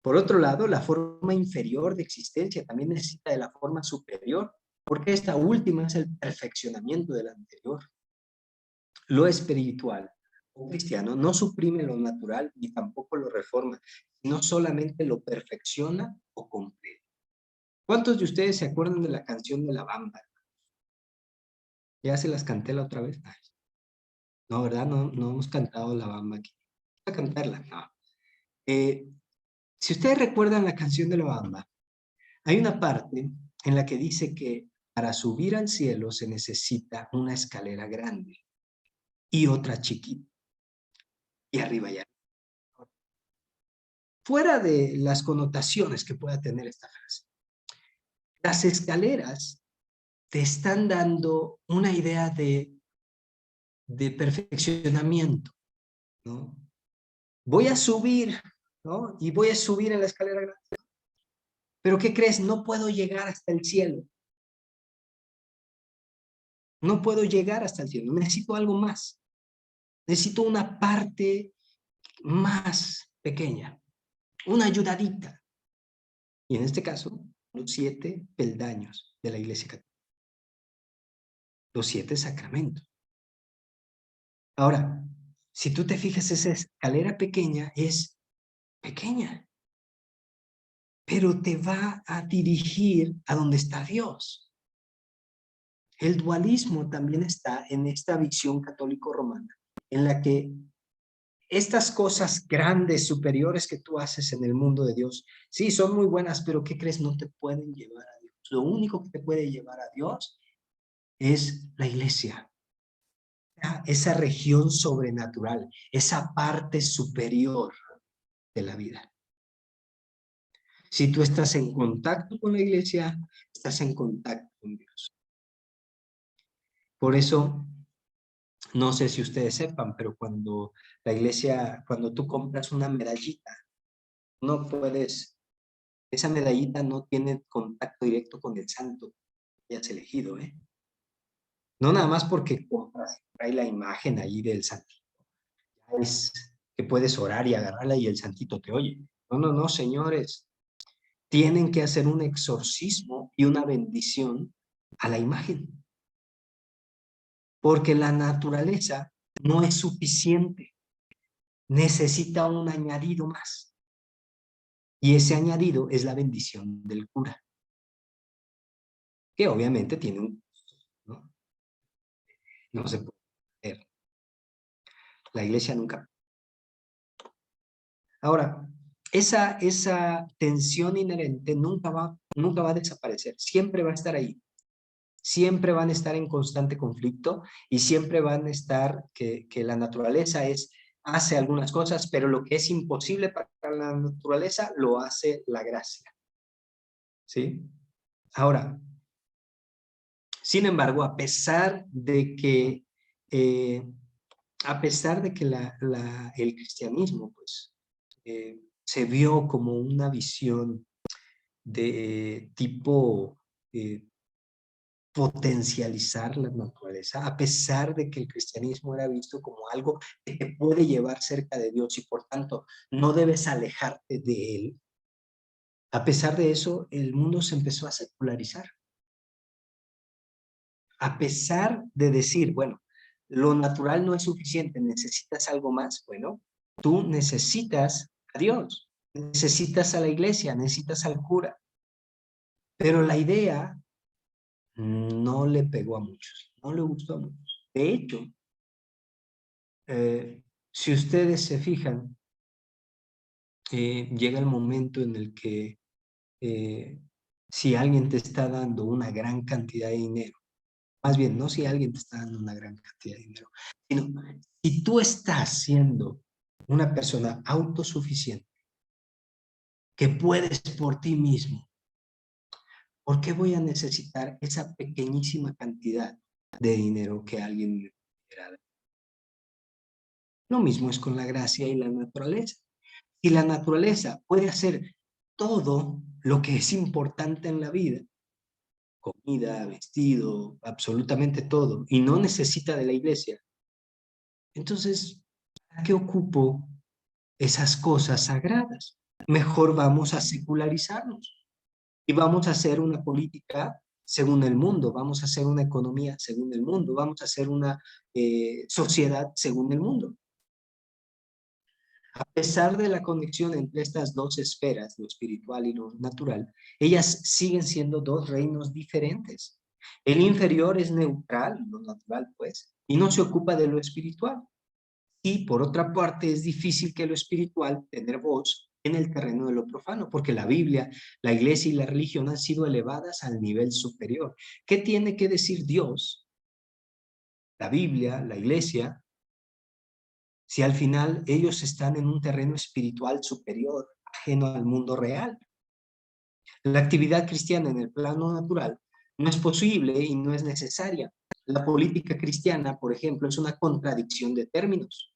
Por otro lado, la forma inferior de existencia también necesita de la forma superior, porque esta última es el perfeccionamiento de la anterior. Lo espiritual o cristiano no suprime lo natural ni tampoco lo reforma, sino solamente lo perfecciona o completa. ¿Cuántos de ustedes se acuerdan de la canción de La Bamba? ¿Ya se las canté la otra vez? No, ¿verdad? No, no hemos cantado La Bamba aquí. Vamos a cantarla. No. Si ustedes recuerdan la canción de La Bamba, hay una parte en la que dice que para subir al cielo se necesita una escalera grande y otra chiquita. Y arriba ya. Fuera de las connotaciones que pueda tener esta frase, las escaleras te están dando una idea de perfeccionamiento, ¿no? Voy a subir, ¿no? Y voy a subir en la escalera grande. Pero ¿qué crees? No puedo llegar hasta el cielo. No puedo llegar hasta el cielo. Necesito algo más. Necesito una parte más pequeña, una ayudadita. Y en este caso, los 7 peldaños de la Iglesia Católica. Los 7 sacramentos. Ahora, si tú te fijas, esa escalera pequeña es pequeña, pero te va a dirigir a donde está Dios. El dualismo también está en esta visión católico-romana, en la que estas cosas grandes, superiores que tú haces en el mundo de Dios, sí, son muy buenas, pero ¿qué crees? No te pueden llevar a Dios. Lo único que te puede llevar a Dios es la iglesia. Esa región sobrenatural, esa parte superior de la vida. Si tú estás en contacto con la iglesia, estás en contacto con Dios. Por eso, no sé si ustedes sepan, pero cuando la iglesia, cuando tú compras una medallita, no puedes, esa medallita no tiene contacto directo con el santo que hayas elegido, ¿eh? No nada más porque compras, trae la imagen ahí del santito. Es que puedes orar y agarrarla y el santito te oye. No, no, no, señores. Tienen que hacer un exorcismo y una bendición a la imagen. Porque la naturaleza no es suficiente. Necesita un añadido más. Y ese añadido es la bendición del cura. Que obviamente tiene un costo, ¿no? No se puede hacer. La iglesia nunca. Ahora, esa tensión inherente nunca va a desaparecer. Siempre va a estar ahí. Siempre van a estar en constante conflicto y siempre van a estar que la naturaleza hace algunas cosas, pero lo que es imposible para la naturaleza lo hace la gracia. ¿Sí? Ahora, sin embargo, a pesar de que el cristianismo pues, se vio como una visión de tipo potencializar la naturaleza, a pesar de que el cristianismo era visto como algo que te puede llevar cerca de Dios y por tanto no debes alejarte de él. A pesar de eso, el mundo se empezó a secularizar. A pesar de decir, bueno, lo natural no es suficiente, necesitas algo más. Bueno, tú necesitas a Dios, necesitas a la iglesia, necesitas al cura. Pero la idea no le pegó a muchos, no le gustó a muchos. De hecho, si ustedes se fijan, llega el momento en el que si alguien te está dando una gran cantidad de dinero, más bien, no si alguien te está dando una gran cantidad de dinero, sino si tú estás siendo una persona autosuficiente, que puedes por ti mismo, ¿por qué voy a necesitar esa pequeñísima cantidad de dinero que alguien me quiera dar? Lo mismo es con la gracia y la naturaleza. Si la naturaleza puede hacer todo lo que es importante en la vida, comida, vestido, absolutamente todo, y no necesita de la iglesia, entonces, ¿para qué ocupo esas cosas sagradas? Mejor vamos a secularizarnos y vamos a hacer una política según el mundo, vamos a hacer una economía según el mundo, vamos a hacer una sociedad según el mundo. A pesar de la conexión entre estas dos esferas, lo espiritual y lo natural, ellas siguen siendo dos reinos diferentes. El inferior es neutral, lo natural pues, y no se ocupa de lo espiritual. Y por otra parte, es difícil que lo espiritual tener voz en el terreno de lo profano, porque la Biblia, la iglesia y la religión han sido elevadas al nivel superior. ¿Qué tiene que decir Dios, la Biblia, la iglesia, si al final ellos están en un terreno espiritual superior, ajeno al mundo real? La actividad cristiana en el plano natural no es posible y no es necesaria. La política cristiana, por ejemplo, es una contradicción de términos,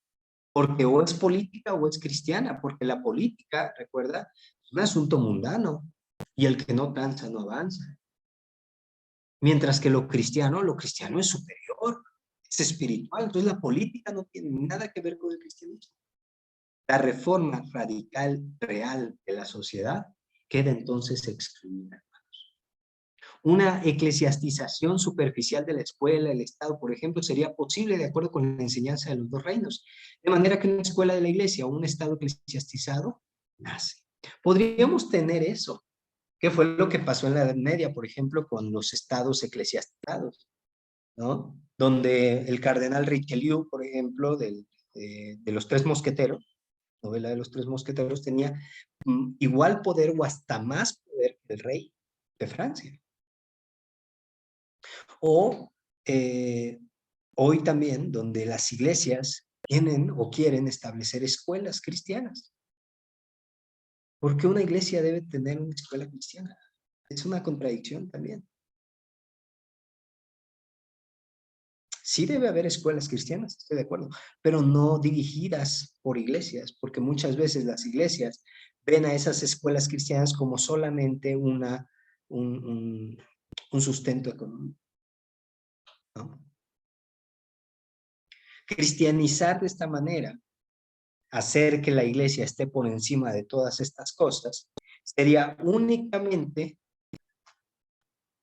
porque o es política o es cristiana, porque la política, recuerda, es un asunto mundano y el que no cansa no avanza. Mientras que lo cristiano es superior, es espiritual. Entonces la política no tiene nada que ver con el cristianismo. La reforma radical real de la sociedad queda entonces excluida. Una eclesiastización superficial de la escuela, el Estado, por ejemplo, sería posible de acuerdo con la enseñanza de los dos reinos. De manera que una escuela de la iglesia o un Estado eclesiastizado nace. Podríamos tener eso. ¿Qué fue lo que pasó en la Edad Media, por ejemplo, con los estados eclesiastizados, ¿no? Donde el cardenal Richelieu, por ejemplo, de los Tres Mosqueteros, novela de los Tres Mosqueteros, tenía igual poder o hasta más poder que el rey de Francia. O hoy también, donde las iglesias tienen o quieren establecer escuelas cristianas. ¿Por qué una iglesia debe tener una escuela cristiana? Es una contradicción también. Sí debe haber escuelas cristianas, estoy de acuerdo, pero no dirigidas por iglesias, porque muchas veces las iglesias ven a esas escuelas cristianas como solamente un sustento económico, ¿no? Cristianizar de esta manera, hacer que la iglesia esté por encima de todas estas cosas, sería únicamente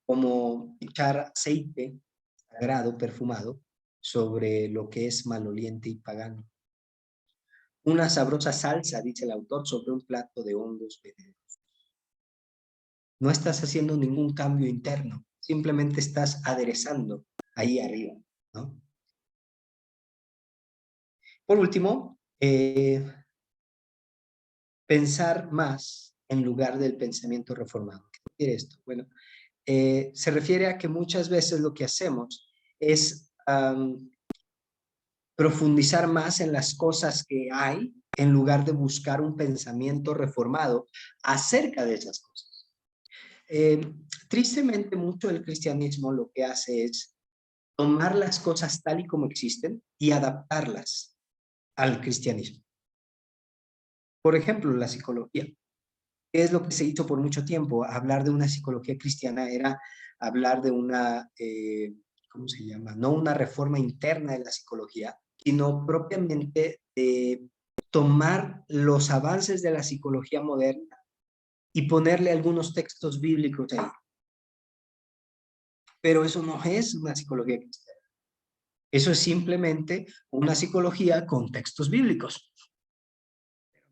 como echar aceite sagrado, perfumado, sobre lo que es maloliente y pagano. Una sabrosa salsa, dice el autor, sobre un plato de hongos venenosos. No estás haciendo ningún cambio interno, simplemente estás aderezando ahí arriba, ¿no? Por último, pensar más en lugar del pensamiento reformado. ¿Qué quiere esto? Bueno, se refiere a que muchas veces lo que hacemos es profundizar más en las cosas que hay en lugar de buscar un pensamiento reformado acerca de esas cosas. Tristemente, mucho del cristianismo lo que hace es tomar las cosas tal y como existen y adaptarlas al cristianismo. Por ejemplo, la psicología. ¿Qué es lo que se hizo por mucho tiempo? Hablar de una psicología cristiana era hablar de una, ¿cómo se llama? No una reforma interna de la psicología, sino propiamente de tomar los avances de la psicología moderna y ponerle algunos textos bíblicos ahí. Pero eso no es una psicología cristiana. Eso es simplemente una psicología con textos bíblicos.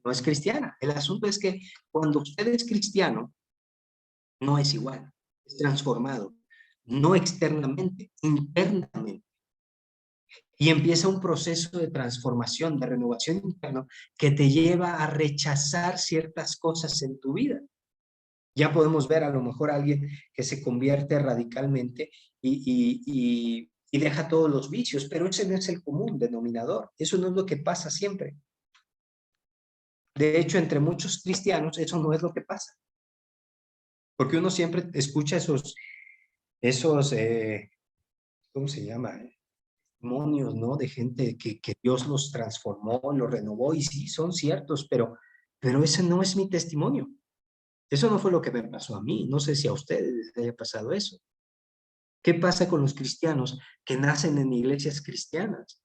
No es cristiana. El asunto es que cuando usted es cristiano, no es igual, es transformado, no externamente, internamente. Y empieza un proceso de transformación, de renovación interna, que te lleva a rechazar ciertas cosas en tu vida. Ya podemos ver a lo mejor a alguien que se convierte radicalmente y deja todos los vicios, pero ese no es el común denominador. Eso no es lo que pasa siempre. De hecho, entre muchos cristianos, eso no es lo que pasa. Porque uno siempre escucha esos ¿cómo se llama? Testimonios, ¿no? De gente que Dios los transformó, los renovó, y sí, son ciertos, pero ese no es mi testimonio. Eso no fue lo que me pasó a mí. No sé si a ustedes les haya pasado eso. ¿Qué pasa con los cristianos que nacen en iglesias cristianas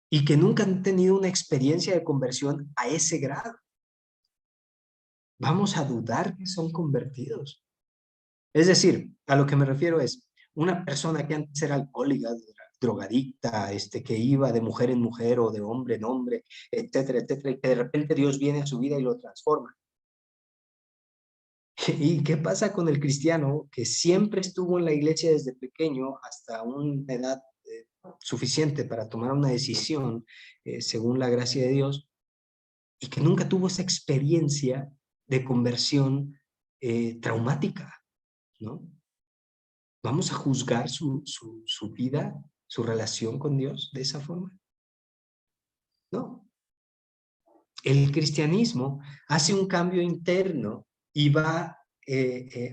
y que nunca han tenido una experiencia de conversión a ese grado? Vamos a dudar que son convertidos. Es decir, a lo que me refiero es una persona que antes era alcohólica, drogadicta, que iba de mujer en mujer o de hombre en hombre, etcétera, etcétera, y que de repente Dios viene a su vida y lo transforma. ¿Y qué pasa con el cristiano que siempre estuvo en la iglesia desde pequeño hasta una edad suficiente para tomar una decisión según la gracia de Dios, y que nunca tuvo esa experiencia de conversión traumática, ¿no? ¿Vamos a juzgar su vida, su relación con Dios de esa forma? No. El cristianismo hace un cambio interno y va,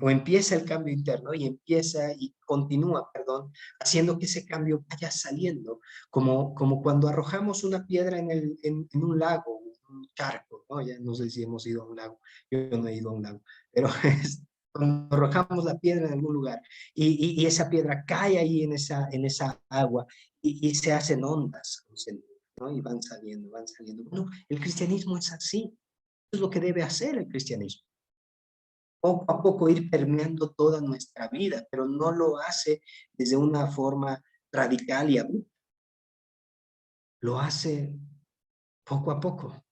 o empieza el cambio interno y empieza y continúa, perdón, haciendo que ese cambio vaya saliendo, como cuando arrojamos una piedra en un lago, un charco, ¿no? Ya no sé si hemos ido a un lago, yo no he ido a un lago, pero cuando arrojamos la piedra en algún lugar y esa piedra cae ahí en esa agua y se hacen ondas, ¿no? Y van saliendo, van saliendo. Bueno, el cristianismo es así. Eso es lo que debe hacer el cristianismo. Poco a poco ir permeando toda nuestra vida, pero no lo hace desde una forma radical y abrupta. Lo hace poco a poco.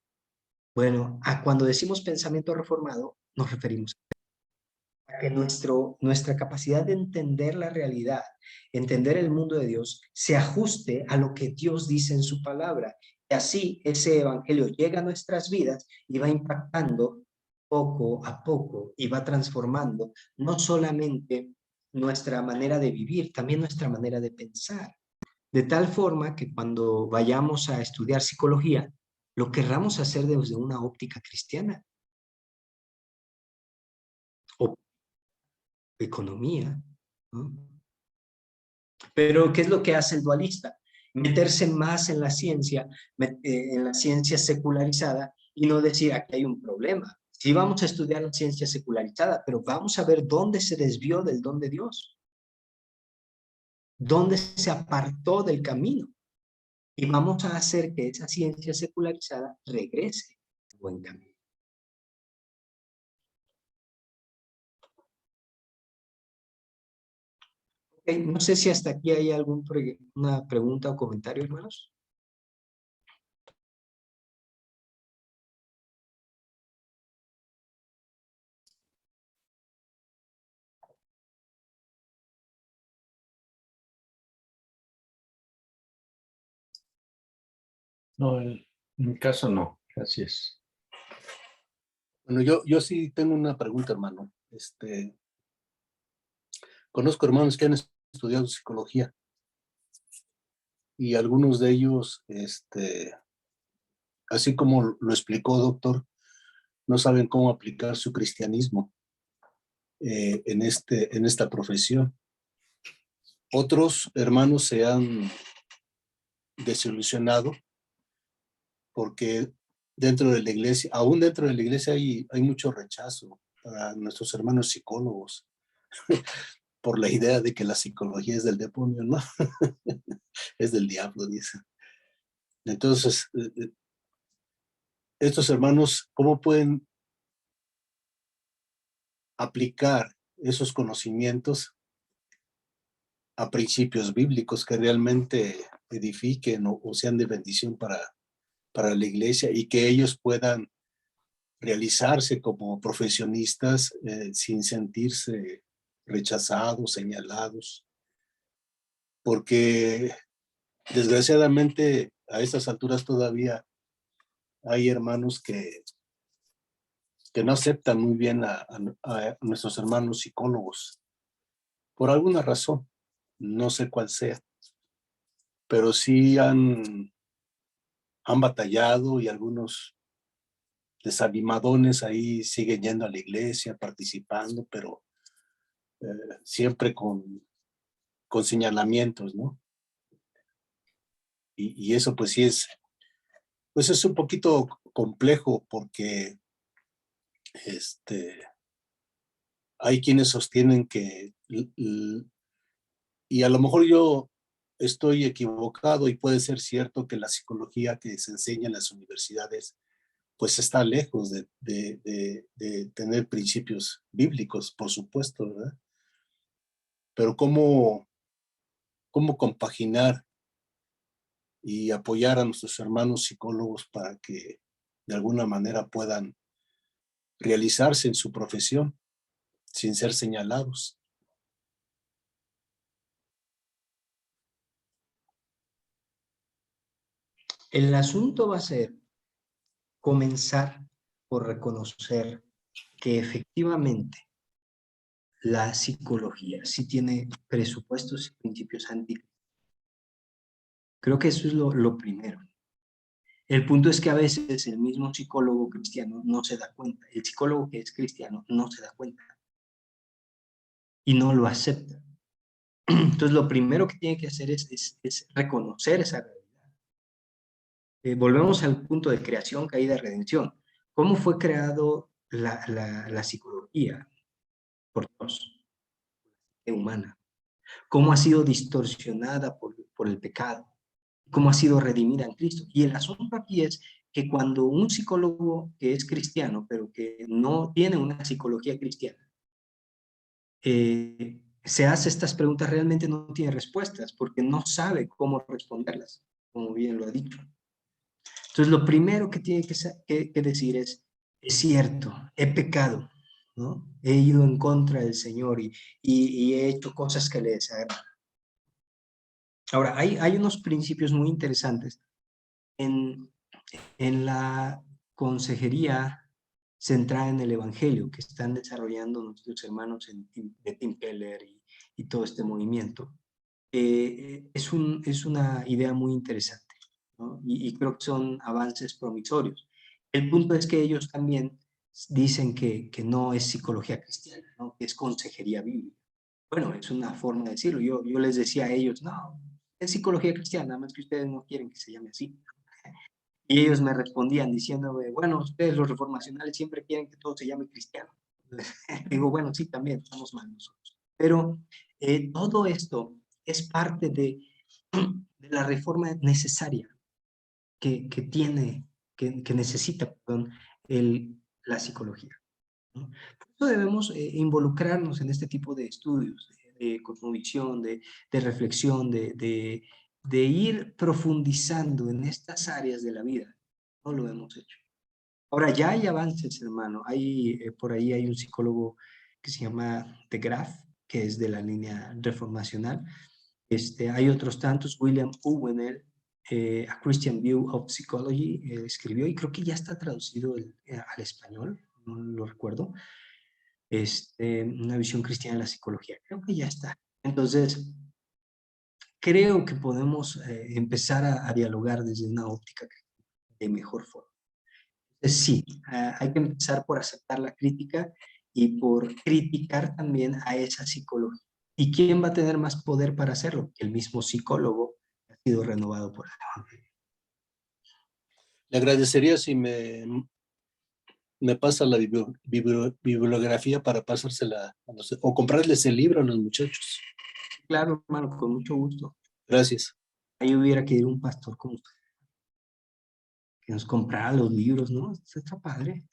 Bueno, cuando decimos pensamiento reformado, nos referimos a que nuestra capacidad de entender la realidad, entender el mundo de Dios, se ajuste a lo que Dios dice en su palabra. Y así ese evangelio llega a nuestras vidas y va impactando poco a poco y va transformando no solamente nuestra manera de vivir, también nuestra manera de pensar. De tal forma que cuando vayamos a estudiar psicología, lo querramos hacer desde una óptica cristiana o economía, ¿no? Pero, ¿qué es lo que hace el dualista? Meterse más en la ciencia secularizada y no decir, aquí hay un problema. Sí vamos a estudiar la ciencia secularizada, pero vamos a ver dónde se desvió del don de Dios, dónde se apartó del camino. Y vamos a hacer que esa ciencia secularizada regrese al buen camino. Okay, no sé si hasta aquí hay alguna pregunta o comentario, hermanos. No, en mi caso no. Gracias. Bueno, yo sí tengo una pregunta, hermano. Conozco hermanos que han estudiado psicología y algunos de ellos, así como lo explicó, doctor, no saben cómo aplicar su cristianismo en esta profesión. Otros hermanos se han desilusionado porque dentro de la iglesia, aún dentro de la iglesia hay mucho rechazo para nuestros hermanos psicólogos por la idea de que la psicología es del demonio, ¿no? Es del diablo, dicen. Entonces, estos hermanos, ¿cómo pueden aplicar esos conocimientos a principios bíblicos que realmente edifiquen o sean de bendición para la iglesia y que ellos puedan realizarse como profesionistas sin sentirse rechazados, señalados? Porque desgraciadamente a estas alturas todavía hay hermanos que no aceptan muy bien a nuestros hermanos psicólogos, por alguna razón, no sé cuál sea, pero sí han batallado y algunos desanimadones ahí siguen yendo a la iglesia, participando, pero siempre con señalamientos, ¿no? Y eso pues sí pues es un poquito complejo porque hay quienes sostienen que, y a lo mejor yo estoy equivocado y puede ser cierto que la psicología que se enseña en las universidades pues está lejos de tener principios bíblicos, por supuesto, ¿verdad? Pero ¿cómo compaginar y apoyar a nuestros hermanos psicólogos para que de alguna manera puedan realizarse en su profesión sin ser señalados? El asunto va a ser comenzar por reconocer que efectivamente la psicología sí tiene presupuestos y principios anticristianos. Creo que eso es lo primero. El punto es que a veces el mismo psicólogo cristiano no se da cuenta. El psicólogo que es cristiano no se da cuenta y no lo acepta. Entonces, lo primero que tiene que hacer es reconocer esa realidad. Volvemos al punto de creación, caída, redención. ¿Cómo fue creado la psicología? Por Dios, humana. ¿Cómo ha sido distorsionada por el pecado? ¿Cómo ha sido redimida en Cristo? Y el asunto aquí es que cuando un psicólogo que es cristiano, pero que no tiene una psicología cristiana, se hace estas preguntas, realmente no tiene respuestas, porque no sabe cómo responderlas, como bien lo ha dicho. Entonces, lo primero que tiene que decir es cierto, he pecado, ¿no? He ido en contra del Señor y he hecho cosas que le desagradan. Ahora, hay unos principios muy interesantes en la consejería centrada en el Evangelio que están desarrollando nuestros hermanos de Tim Keller y todo este movimiento. Es una idea muy interesante, ¿no? Y creo que son avances promisorios. El punto es que ellos también dicen que no es psicología cristiana, ¿no? Que es consejería bíblica. Bueno, es una forma de decirlo. Yo les decía a ellos, no, es psicología cristiana, nada más que ustedes no quieren que se llame así. Y ellos me respondían diciéndome, bueno, ustedes los reformacionales siempre quieren que todo se llame cristiano. Digo, bueno, sí, también estamos mal nosotros. Pero todo esto es parte de la reforma necesaria que necesita, perdón, la psicología, ¿no? Por eso debemos involucrarnos en este tipo de estudios, de cosmovisión, de reflexión, de ir profundizando en estas áreas de la vida. No lo hemos hecho. Ahora, ya hay avances, hermano. Por ahí hay un psicólogo que se llama De Graaf, que es de la línea reformacional. Hay otros tantos, William Owen, A Christian View of Psychology, escribió, y creo que ya está traducido al español, no lo recuerdo. Una visión cristiana de la psicología. Creo que ya está. Entonces, creo que podemos empezar a dialogar desde una óptica de mejor forma. Sí, hay que empezar por aceptar la crítica y por criticar también a esa psicología. ¿Y quién va a tener más poder para hacerlo? El mismo psicólogo ha sido renovado por el Evangelio. Le agradecería si me pasa la bibliografía para pasársela o comprarles el libro a los muchachos. Claro, hermano, con mucho gusto. Gracias. Ahí hubiera que ir un pastor como usted, que nos comprara los libros, ¿no? Esto está padre.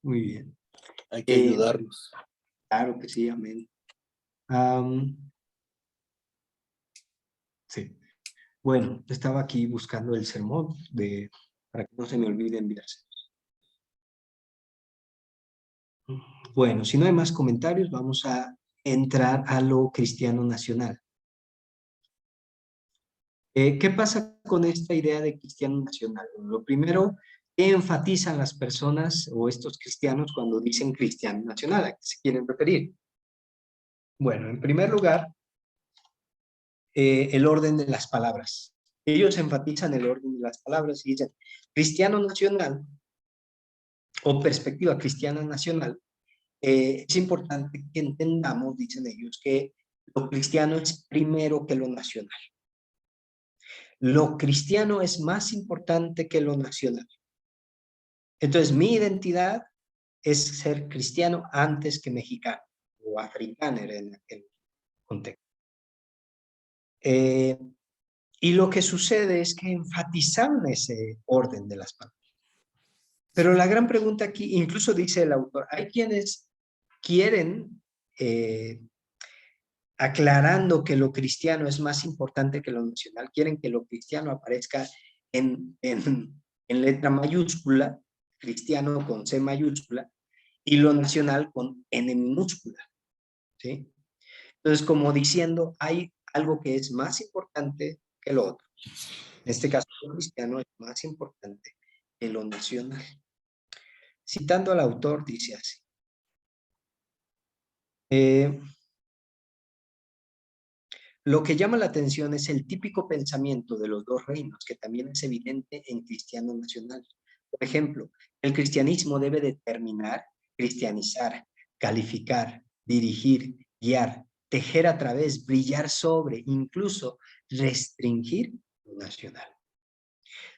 Muy bien. Hay que ayudarnos. Claro que sí, amén. Sí. Bueno, estaba aquí buscando el sermón para que no se me olvide enviárselos. Bueno, si no hay más comentarios, vamos a entrar a lo cristiano nacional. ¿Qué pasa con esta idea de cristiano nacional? Lo primero, ¿qué enfatizan las personas o estos cristianos cuando dicen cristiano nacional? ¿A qué se quieren referir? Bueno, en primer lugar, el orden de las palabras. Ellos enfatizan el orden de las palabras y dicen, cristiano nacional o perspectiva cristiana nacional, es importante que entendamos, dicen ellos, que lo cristiano es primero que lo nacional. Lo cristiano es más importante que lo nacional. Entonces, mi identidad es ser cristiano antes que mexicano o africano en aquel contexto. Y lo que sucede es que enfatizaron ese orden de las palabras. Pero la gran pregunta aquí, incluso dice el autor, hay quienes quieren, aclarando que lo cristiano es más importante que lo nacional, quieren que lo cristiano aparezca en letra mayúscula, cristiano con C mayúscula, y lo nacional con N minúscula, ¿sí? Entonces, como diciendo, hay algo que es más importante que lo otro. En este caso, lo cristiano es más importante que lo nacional. Citando al autor, dice así. Lo que llama la atención es el típico pensamiento de los dos reinos, que también es evidente en cristiano nacional. Por ejemplo, el cristianismo debe determinar, cristianizar, calificar, dirigir, guiar, tejer a través, brillar sobre, incluso restringir lo nacional.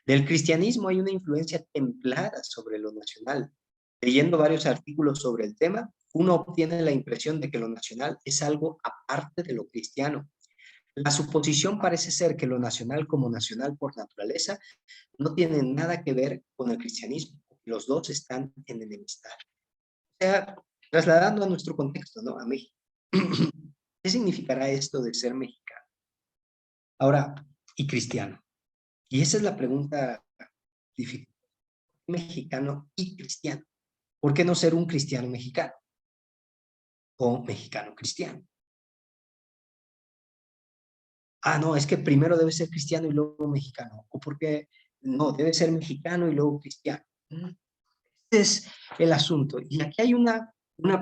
Del cristianismo hay una influencia templada sobre lo nacional. Leyendo varios artículos sobre el tema, uno obtiene la impresión de que lo nacional es algo aparte de lo cristiano. La suposición parece ser que lo nacional como nacional por naturaleza no tiene nada que ver con el cristianismo. Los dos están en enemistad. O sea, trasladando a nuestro contexto, ¿no? A México. ¿Qué significará esto de ser mexicano? Ahora, y cristiano. Y esa es la pregunta difícil. Mexicano y cristiano. ¿Por qué no ser un cristiano mexicano? O mexicano cristiano. Ah, no, es que primero debe ser cristiano y luego mexicano. ¿O por qué no? Debe ser mexicano y luego cristiano. Este es el asunto. Y aquí hay una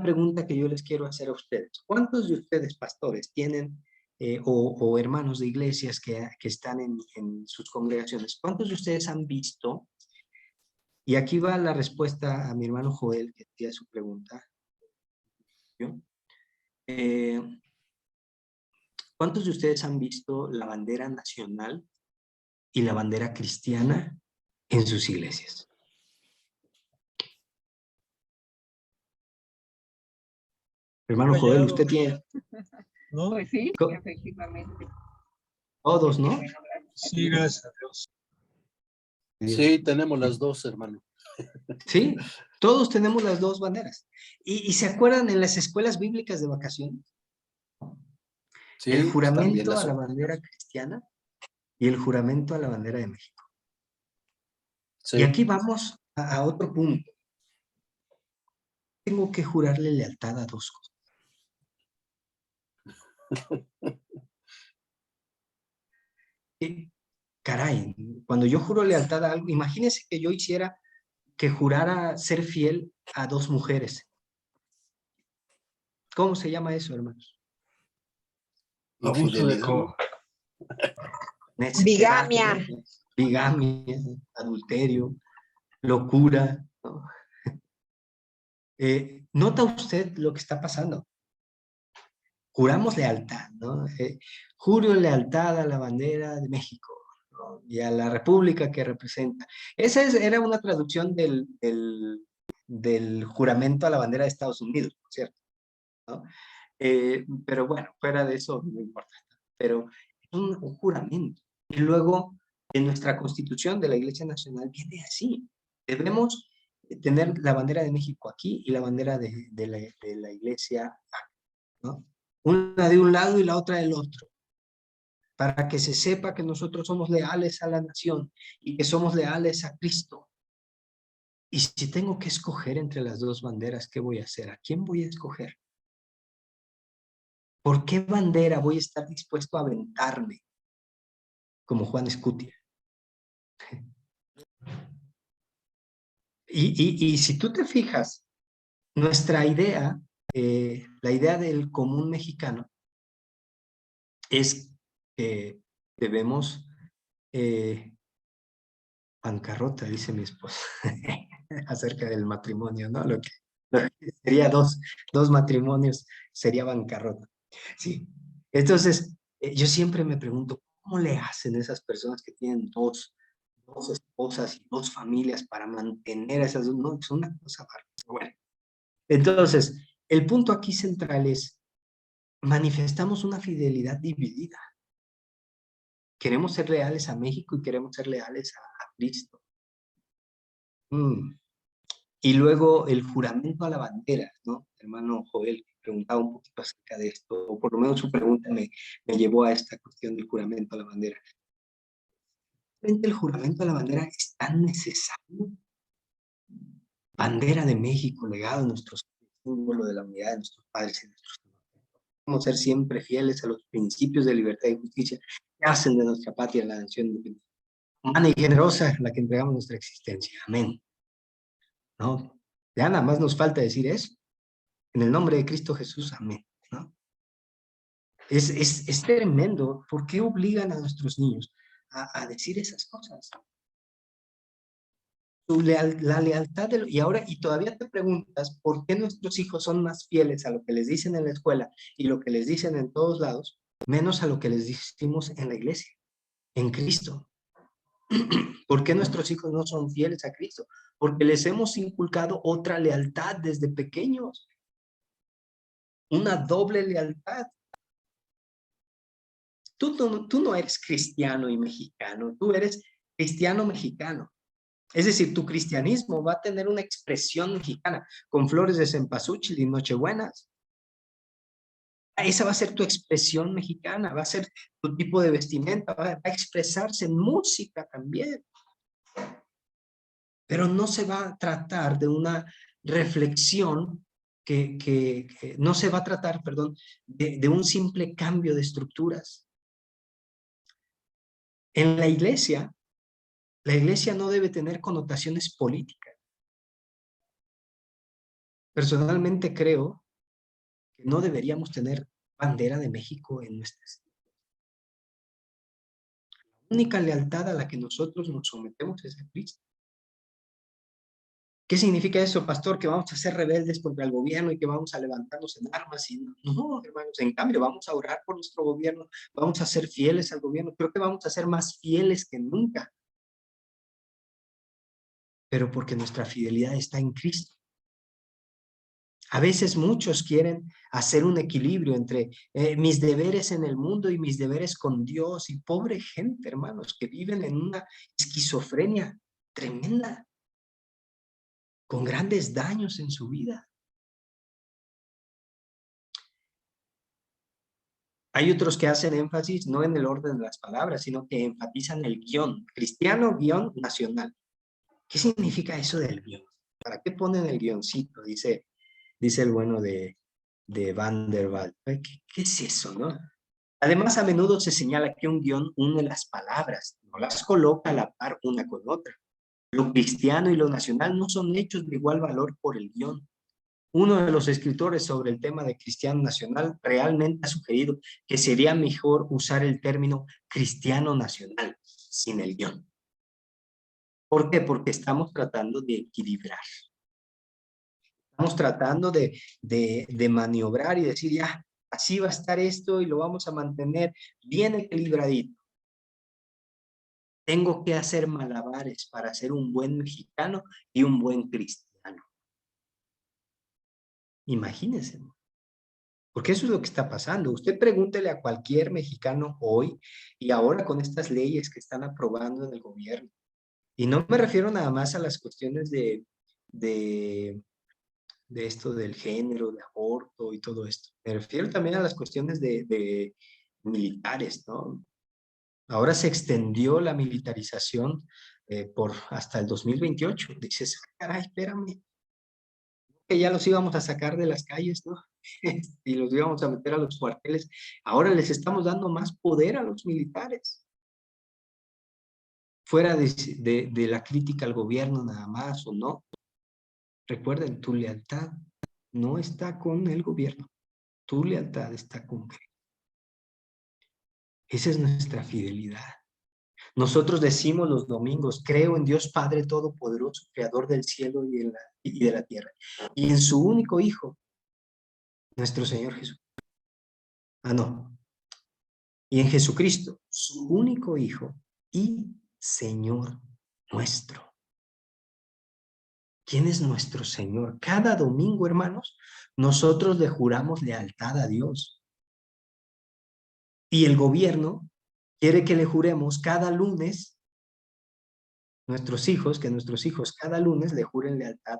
pregunta que yo les quiero hacer a ustedes. ¿Cuántos de ustedes, pastores, tienen o hermanos de iglesias que están en sus congregaciones? ¿Cuántos de ustedes han visto? Y aquí va la respuesta a mi hermano Joel, que hacía su pregunta. ¿Cuántos de ustedes han visto la bandera nacional y la bandera cristiana en sus iglesias? Hermano Joel, usted tiene... ¿No? Pues sí, Co- efectivamente. Todos, ¿no? Sí, gracias a Dios. Sí, tenemos las dos, hermano. Sí, todos tenemos las dos banderas. ¿Y se acuerdan en las escuelas bíblicas de vacaciones? Sí, El están bien juramento las a la bandera cristiana y el juramento a la bandera de México. Sí. Y aquí vamos a otro punto. Tengo que jurarle lealtad a dos cosas. Caray, cuando yo juro lealtad a algo, imagínense que yo hiciera que jurara ser fiel a dos mujeres. ¿Cómo se llama eso, hermanos? Abuso de Infidelidad. Bigamia. Bigamia, adulterio, locura, ¿no? ¿Nota usted lo que está pasando? Juramos lealtad, ¿no? Juro lealtad a la bandera de México, ¿no? Y a la república que representa. Esa era una traducción del juramento a la bandera de Estados Unidos, por cierto, ¿no? Pero bueno, fuera de eso no importa. Pero es un juramento. Y luego, en nuestra Constitución de la Iglesia Nacional viene así. Debemos tener la bandera de México aquí y la bandera de la Iglesia acá, ¿no? Una de un lado y la otra del otro, para que se sepa que nosotros somos leales a la nación y que somos leales a Cristo. Y si tengo que escoger entre las dos banderas, ¿qué voy a hacer? ¿A quién voy a escoger? ¿Por qué bandera voy a estar dispuesto a aventarme como Juan Escutia? Y si tú te fijas, nuestra idea, la idea del común mexicano, es que debemos bancarrota, dice mi esposa, acerca del matrimonio, ¿no? Lo que sería dos matrimonios, sería bancarrota. Sí. Entonces, yo siempre me pregunto, ¿cómo le hacen esas personas que tienen dos esposas y dos familias para mantener esas dos? No, es una cosa bárbara. Bueno, entonces, el punto aquí central es, manifestamos una fidelidad dividida. Queremos ser leales a México y queremos ser leales a Cristo. Y luego el juramento a la bandera, ¿no? Hermano Joel preguntaba un poquito acerca de esto, o por lo menos su pregunta me llevó a esta cuestión del juramento a la bandera. ¿Realmente el juramento a la bandera es tan necesario? Bandera de México, legado de nuestros, símbolo de la unidad de nuestros padres y nuestros hermanos. Vamos a ser siempre fieles a los principios de libertad y justicia que hacen de nuestra patria la nación independiente, humana y generosa, a la que entregamos nuestra existencia. Amén. ¿No? Ya nada más nos falta decir eso. En el nombre de Cristo Jesús, amén. ¿No? Es tremendo. ¿Por qué obligan a nuestros niños a decir esas cosas? La lealtad y todavía te preguntas por qué nuestros hijos son más fieles a lo que les dicen en la escuela y lo que les dicen en todos lados, menos a lo que les decimos en la iglesia, en Cristo. ¿Por qué nuestros hijos no son fieles a Cristo? Porque les hemos inculcado otra lealtad desde pequeños, una doble lealtad. Tú no eres cristiano y mexicano, tú eres cristiano mexicano. Es decir, tu cristianismo va a tener una expresión mexicana, con flores de cempasúchil y nochebuenas. Esa va a ser tu expresión mexicana, va a ser tu tipo de vestimenta, va a expresarse en música también. Pero no se va a tratar de una reflexión que no se va a tratar, perdón, de un simple cambio de estructuras. En la iglesia no debe tener connotaciones políticas. Personalmente creo que no deberíamos tener bandera de México en nuestras. La única lealtad a la que nosotros nos sometemos es a Cristo. ¿Qué significa eso, pastor? Que vamos a ser rebeldes contra el gobierno y que vamos a levantarnos en armas. Y no, hermanos, en cambio vamos a orar por nuestro gobierno, vamos a ser fieles al gobierno. Creo que vamos a ser más fieles que nunca. Pero porque nuestra fidelidad está en Cristo. A veces muchos quieren hacer un equilibrio entre mis deberes en el mundo y mis deberes con Dios. Y pobre gente, hermanos, que viven en una esquizofrenia tremenda, con grandes daños en su vida. Hay otros que hacen énfasis no en el orden de las palabras, sino que enfatizan el guión, cristiano guión nacional. ¿Qué significa eso del guión? ¿Para qué ponen el guioncito? Dice el bueno de Van der Waal. ¿Qué es eso, no? Además, a menudo se señala que un guión une las palabras, no las coloca a la par una con otra. Lo cristiano y lo nacional no son hechos de igual valor por el guión. Uno de los escritores sobre el tema de cristiano nacional realmente ha sugerido que sería mejor usar el término cristiano nacional sin el guión. ¿Por qué? Porque estamos tratando de equilibrar. Estamos tratando de maniobrar y decir, ya, así va a estar esto y lo vamos a mantener bien equilibradito. Tengo que hacer malabares para ser un buen mexicano y un buen cristiano. Imagínense. Porque eso es lo que está pasando. Usted pregúntele a cualquier mexicano hoy y ahora con estas leyes que están aprobando en el gobierno. Y no me refiero nada más a las cuestiones de esto del género, de aborto y todo esto. Me refiero también a las cuestiones de militares, ¿no? Ahora se extendió la militarización por hasta el 2028. Dices, caray, espérame, que ya los íbamos a sacar de las calles, ¿no? Y los íbamos a meter a los cuarteles. Ahora les estamos dando más poder a los militares. Fuera de la crítica al gobierno nada más o no. Recuerden, tu lealtad no está con el gobierno. Tu lealtad está con Cristo. Esa es nuestra fidelidad. Nosotros decimos los domingos, creo en Dios Padre Todopoderoso, Creador del cielo y de la tierra, y en su único Hijo, nuestro Señor Jesús. No. Y en Jesucristo, su único Hijo y Señor nuestro. ¿Quién es nuestro Señor? Cada domingo, hermanos, nosotros le juramos lealtad a Dios. Y el gobierno quiere que le juremos cada lunes, que nuestros hijos cada lunes le juren lealtad.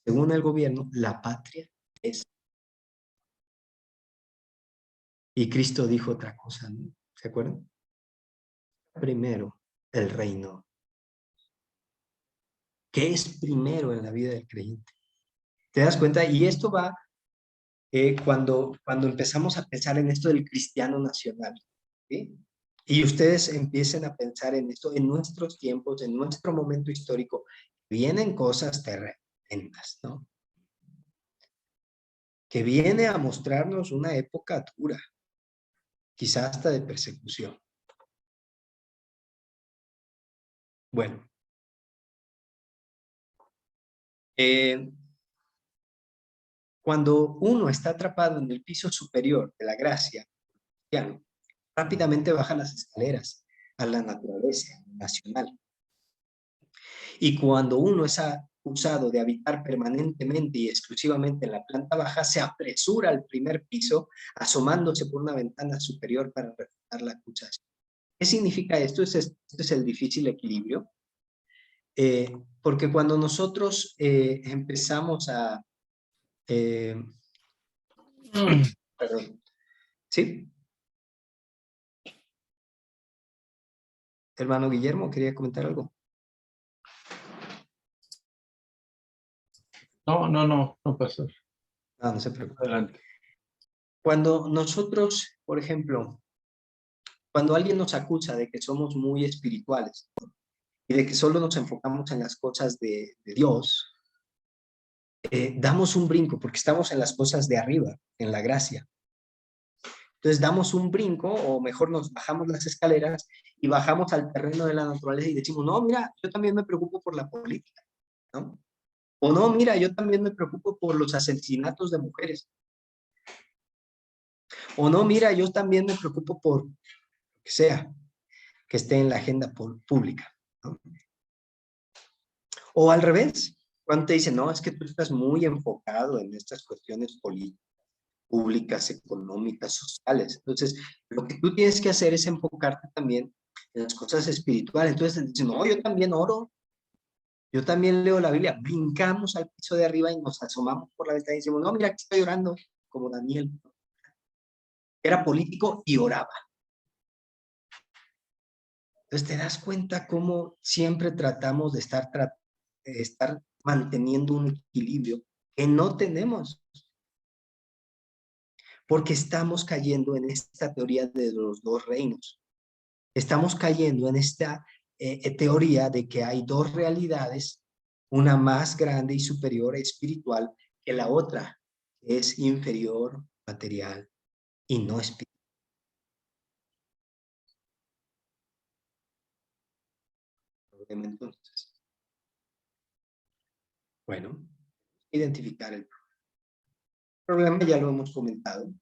Según el gobierno, la patria es. Y Cristo dijo otra cosa, ¿no? ¿Se acuerdan? Primero, el reino. ¿Qué es primero en la vida del creyente? ¿Te das cuenta? Y esto va cuando empezamos a pensar en esto del cristiano nacional, ¿sí? Y ustedes empiecen a pensar en esto en nuestros tiempos, en nuestro momento histórico, vienen cosas tremendas, ¿no? Que viene a mostrarnos una época dura, quizás hasta de persecución. Bueno, cuando uno está atrapado en el piso superior de la gracia, rápidamente baja las escaleras a la naturaleza nacional. Y cuando uno es acusado de habitar permanentemente y exclusivamente en la planta baja, se apresura al primer piso, asomándose por una ventana superior para refutar la acusación. ¿Qué significa esto? Esto es el difícil equilibrio. Porque cuando nosotros empezamos a... perdón. ¿Sí? Hermano Guillermo, ¿quería comentar algo? No pasa. No, no se preocupe. Adelante. Cuando nosotros, por ejemplo, cuando alguien nos acusa de que somos muy espirituales y de que solo nos enfocamos en las cosas de Dios, damos un brinco porque estamos en las cosas de arriba, en la gracia. Entonces damos un brinco, o mejor nos bajamos las escaleras y bajamos al terreno de la naturaleza y decimos, no, mira, yo también me preocupo por la política, ¿no? O no, mira, yo también me preocupo por los asesinatos de mujeres. O no, mira, yo también me preocupo por lo que sea, que esté en la agenda pública, ¿no? O al revés, cuando te dicen, no, es que tú estás muy enfocado en estas cuestiones políticas, públicas, económicas, sociales. Entonces, lo que tú tienes que hacer es enfocarte también en las cosas espirituales. Entonces, dicen, no, yo también oro, yo también leo la Biblia. Brincamos al piso de arriba y nos asomamos por la ventana y decimos, no, mira, aquí estoy orando, como Daniel. Era político y oraba. Entonces, te das cuenta cómo siempre tratamos de estar manteniendo un equilibrio que no tenemos. Porque estamos cayendo en esta teoría de los dos reinos. Estamos cayendo en esta teoría de que hay dos realidades, una más grande y superior espiritual que la otra, que es inferior, material y no espiritual. Entonces, bueno, identificar el problema, ya lo hemos comentado,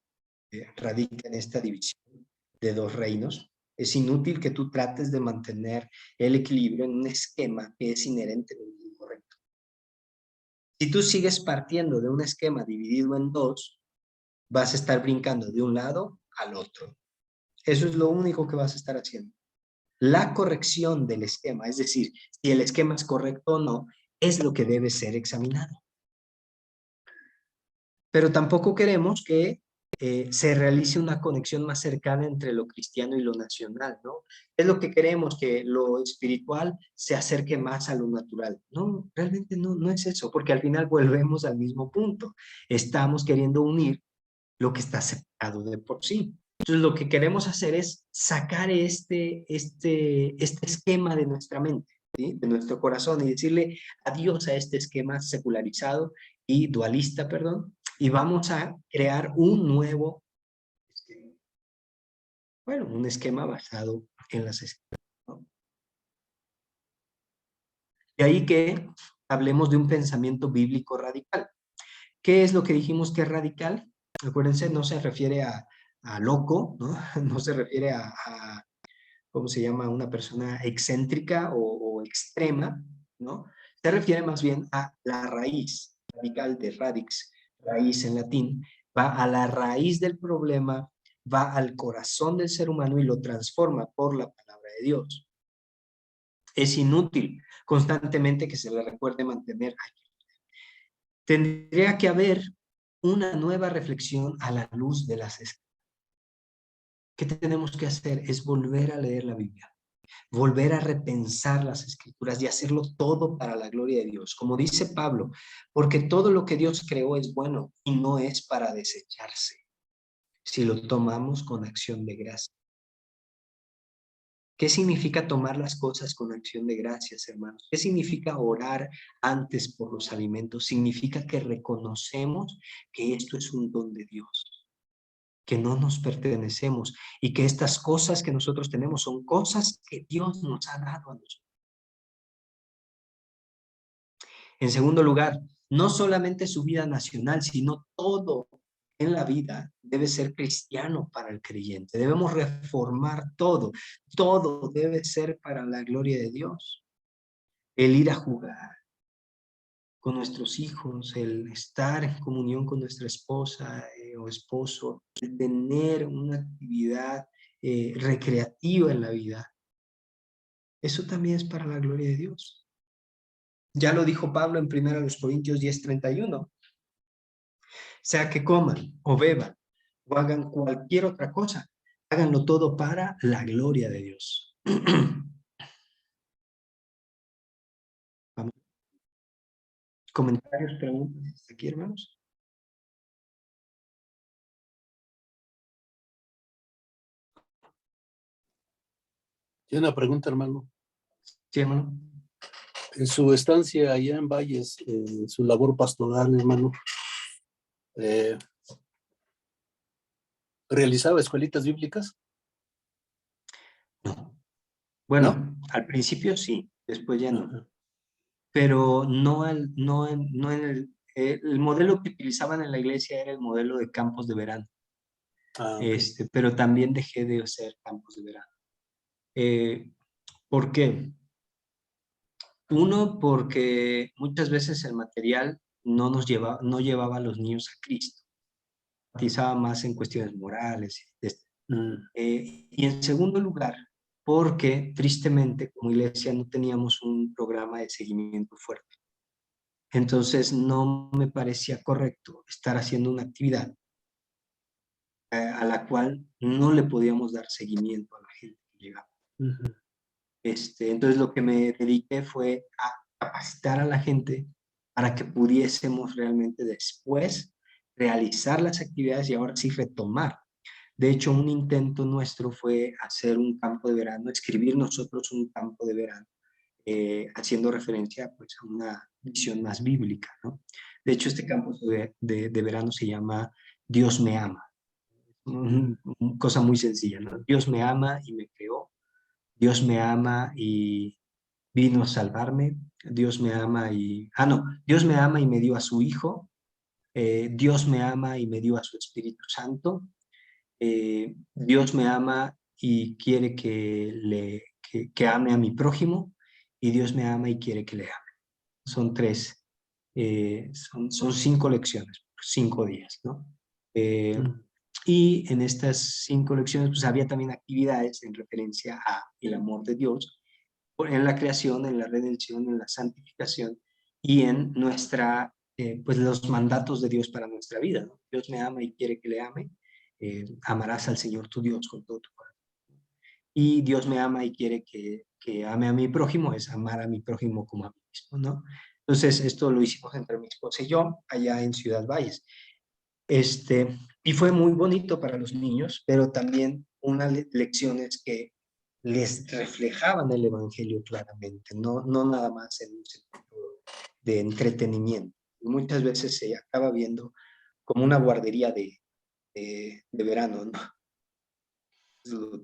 radica en esta división de dos reinos. Es inútil que tú trates de mantener el equilibrio en un esquema que es inherentemente incorrecto. Si tú sigues partiendo de un esquema dividido en dos, vas a estar brincando de un lado al otro. Eso es lo único que vas a estar haciendo. La corrección del esquema, es decir, si el esquema es correcto o no, es lo que debe ser examinado. Pero tampoco queremos que se realice una conexión más cercana entre lo cristiano y lo nacional, ¿no? Es lo que queremos, que lo espiritual se acerque más a lo natural. No, realmente no es eso, porque al final volvemos al mismo punto. Estamos queriendo unir lo que está separado de por sí. Entonces, lo que queremos hacer es sacar este esquema de nuestra mente, ¿sí? De nuestro corazón, y decirle adiós a este esquema secularizado y dualista, perdón, y vamos a crear un nuevo esquema. Bueno, un esquema basado en las esquemas, ¿no? De ahí que hablemos de un pensamiento bíblico radical. ¿Qué es lo que dijimos que es radical? Acuérdense, no se refiere a loco, ¿no? No se refiere a ¿cómo se llama? Una persona excéntrica o extrema, ¿no? Se refiere más bien a la raíz, radical de radix, raíz en latín, va a la raíz del problema, va al corazón del ser humano y lo transforma por la palabra de Dios. Es inútil constantemente que se le recuerde mantener. Tendría que haber una nueva reflexión a la luz de las escrituras. ¿Qué tenemos que hacer? Es volver a leer la Biblia. volver a repensar las escrituras y hacerlo todo para la gloria de Dios. Como dice Pablo, porque todo lo que Dios creó es bueno y no es para desecharse, si lo tomamos con acción de gracia. ¿Qué significa tomar las cosas con acción de gracias, hermanos? ¿Qué significa orar antes por los alimentos? Significa que reconocemos que esto es un don de Dios, que no nos pertenecemos y que estas cosas que nosotros tenemos son cosas que Dios nos ha dado a nosotros. En segundo lugar, no solamente su vida nacional, sino todo en la vida debe ser cristiano para el creyente. Debemos reformar todo. Todo debe ser para la gloria de Dios. El ir a jugar con nuestros hijos, el estar en comunión con nuestra esposa o esposo, el tener una actividad recreativa en la vida. Eso también es para la gloria de Dios. Ya lo dijo Pablo en 1 Corintios 10:31. Sea que coman o beban o hagan cualquier otra cosa, háganlo todo para la gloria de Dios. Vamos. ¿Comentarios, preguntas hasta aquí, hermanos? Tiene una pregunta, hermano. Sí, hermano. En su estancia allá en Valles, en su labor pastoral, hermano, ¿realizaba escuelitas bíblicas? No. Bueno, al principio sí, después ya no. Ajá. Pero no en el modelo que utilizaban en la iglesia era el modelo de campos de verano. Ah, ok. Pero también dejé de hacer campos de verano. ¿Por qué? Uno, porque muchas veces el material no llevaba a los niños a Cristo. Enfatizaba más en cuestiones morales. Y en segundo lugar, porque tristemente como iglesia no teníamos un programa de seguimiento fuerte. Entonces no me parecía correcto estar haciendo una actividad a la cual no le podíamos dar seguimiento a la gente que llegaba. Ujú. Entonces lo que me dediqué fue a capacitar a la gente para que pudiésemos realmente después realizar las actividades y ahora sí retomar. De hecho, un intento nuestro fue hacer un campo de verano, escribir nosotros un campo de verano, haciendo referencia pues, a una visión más bíblica, ¿no? De hecho, este campo de verano se llama Dios me ama. Cosa muy sencilla, ¿no? Dios me ama y me creó. Dios me ama y vino a salvarme. Dios me ama y... no. Dios me ama y me dio a su Hijo. Dios me ama y me dio a su Espíritu Santo. Dios me ama y quiere que ame a mi prójimo. Y Dios me ama y quiere que le ame. Son tres. Son 5 lecciones, 5 días, ¿no? Y en estas 5 lecciones pues había también actividades en referencia a el amor de Dios en la creación, en la redención, en la santificación y en pues los mandatos de Dios para nuestra vida, ¿no? Dios me ama y quiere que le ame. Amarás al Señor tu Dios con todo tu corazón. Y Dios me ama y quiere que ame a mi prójimo, es amar a mi prójimo como a mí mismo, ¿no? Entonces, esto lo hicimos entre mi esposa y yo, allá en Ciudad Valles. Y fue muy bonito para los niños, pero también unas lecciones que les reflejaban el Evangelio claramente, no nada más en un sentido de entretenimiento. Muchas veces se acaba viendo como una guardería de verano, ¿no?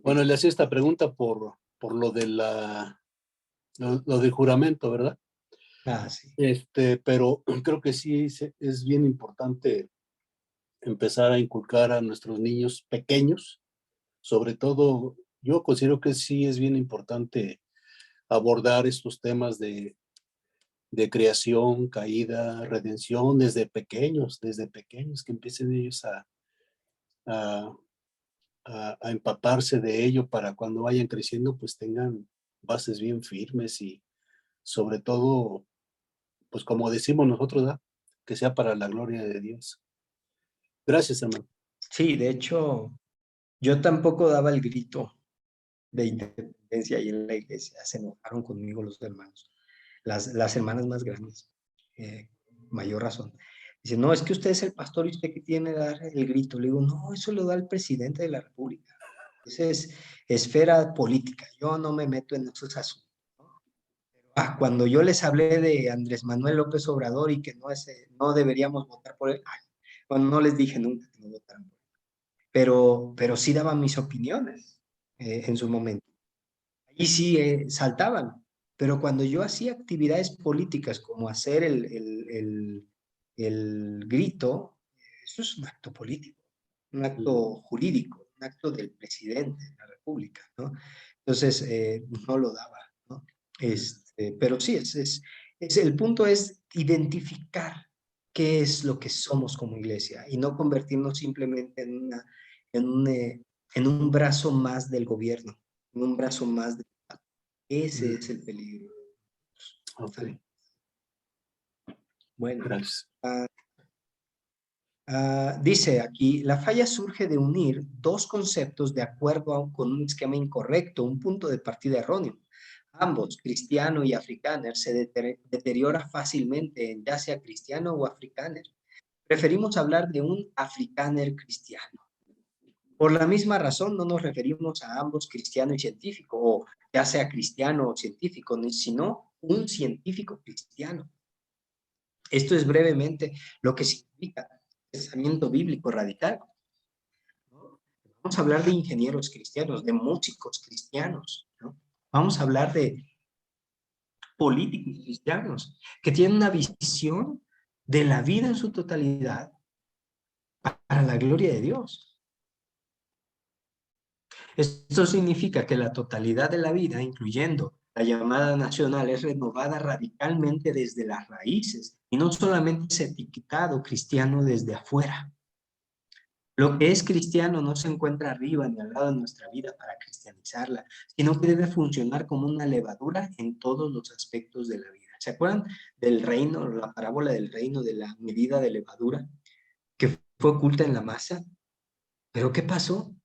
Bueno, le hacía esta pregunta por lo de lo del juramento, ¿verdad? Sí. Pero creo que sí es bien importante empezar a inculcar a nuestros niños pequeños, sobre todo, yo considero que sí es bien importante abordar estos temas de creación, caída, redención desde pequeños, que empiecen ellos a, a empaparse de ello para cuando vayan creciendo, pues tengan bases bien firmes y sobre todo, pues como decimos nosotros, ¿verdad? Que sea para la gloria de Dios. Gracias, hermano. Sí, de hecho, yo tampoco daba el grito de independencia ahí en la iglesia. Se enojaron conmigo los hermanos, las hermanas más grandes, mayor razón. Dice, no, es que usted es el pastor y usted que tiene que dar el grito. Le digo, no, eso lo da el presidente de la República. Esa es esfera política. Yo no me meto en esos asuntos. Cuando yo les hablé de Andrés Manuel López Obrador y que no deberíamos votar por él, bueno, no les dije nunca que no votaran por él, pero sí daban mis opiniones en su momento. Ahí sí saltaban, pero cuando yo hacía actividades políticas como hacer el grito, eso es un acto político, un acto jurídico, un acto del presidente de la República, ¿no? Entonces, no lo daba, ¿no? Pero sí, el punto es identificar qué es lo que somos como iglesia y no convertirnos simplemente en un brazo más del gobierno, en un brazo más del Estado. Ese es el peligro. Ok, Bueno, gracias. dice aquí, la falla surge de unir dos conceptos de acuerdo con un esquema incorrecto, un punto de partida erróneo. Ambos, cristiano y africáner, se deteriora fácilmente, ya sea cristiano o africáner. Preferimos hablar de un africáner cristiano. Por la misma razón, no nos referimos a ambos cristiano y científico, o ya sea cristiano o científico, sino un científico cristiano. Esto es brevemente lo que significa pensamiento bíblico radical. Vamos a hablar de ingenieros cristianos, de músicos cristianos, ¿no? Vamos a hablar de políticos cristianos que tienen una visión de la vida en su totalidad para la gloria de Dios. Esto significa que la totalidad de la vida, incluyendo la llamada nacional, es renovada radicalmente desde las raíces y no solamente es etiquetado cristiano desde afuera. Lo que es cristiano no se encuentra arriba ni al lado de nuestra vida para cristianizarla, sino que debe funcionar como una levadura en todos los aspectos de la vida. ¿Se acuerdan del reino, la parábola del reino de la medida de levadura que fue oculta en la masa? ¿Pero qué pasó?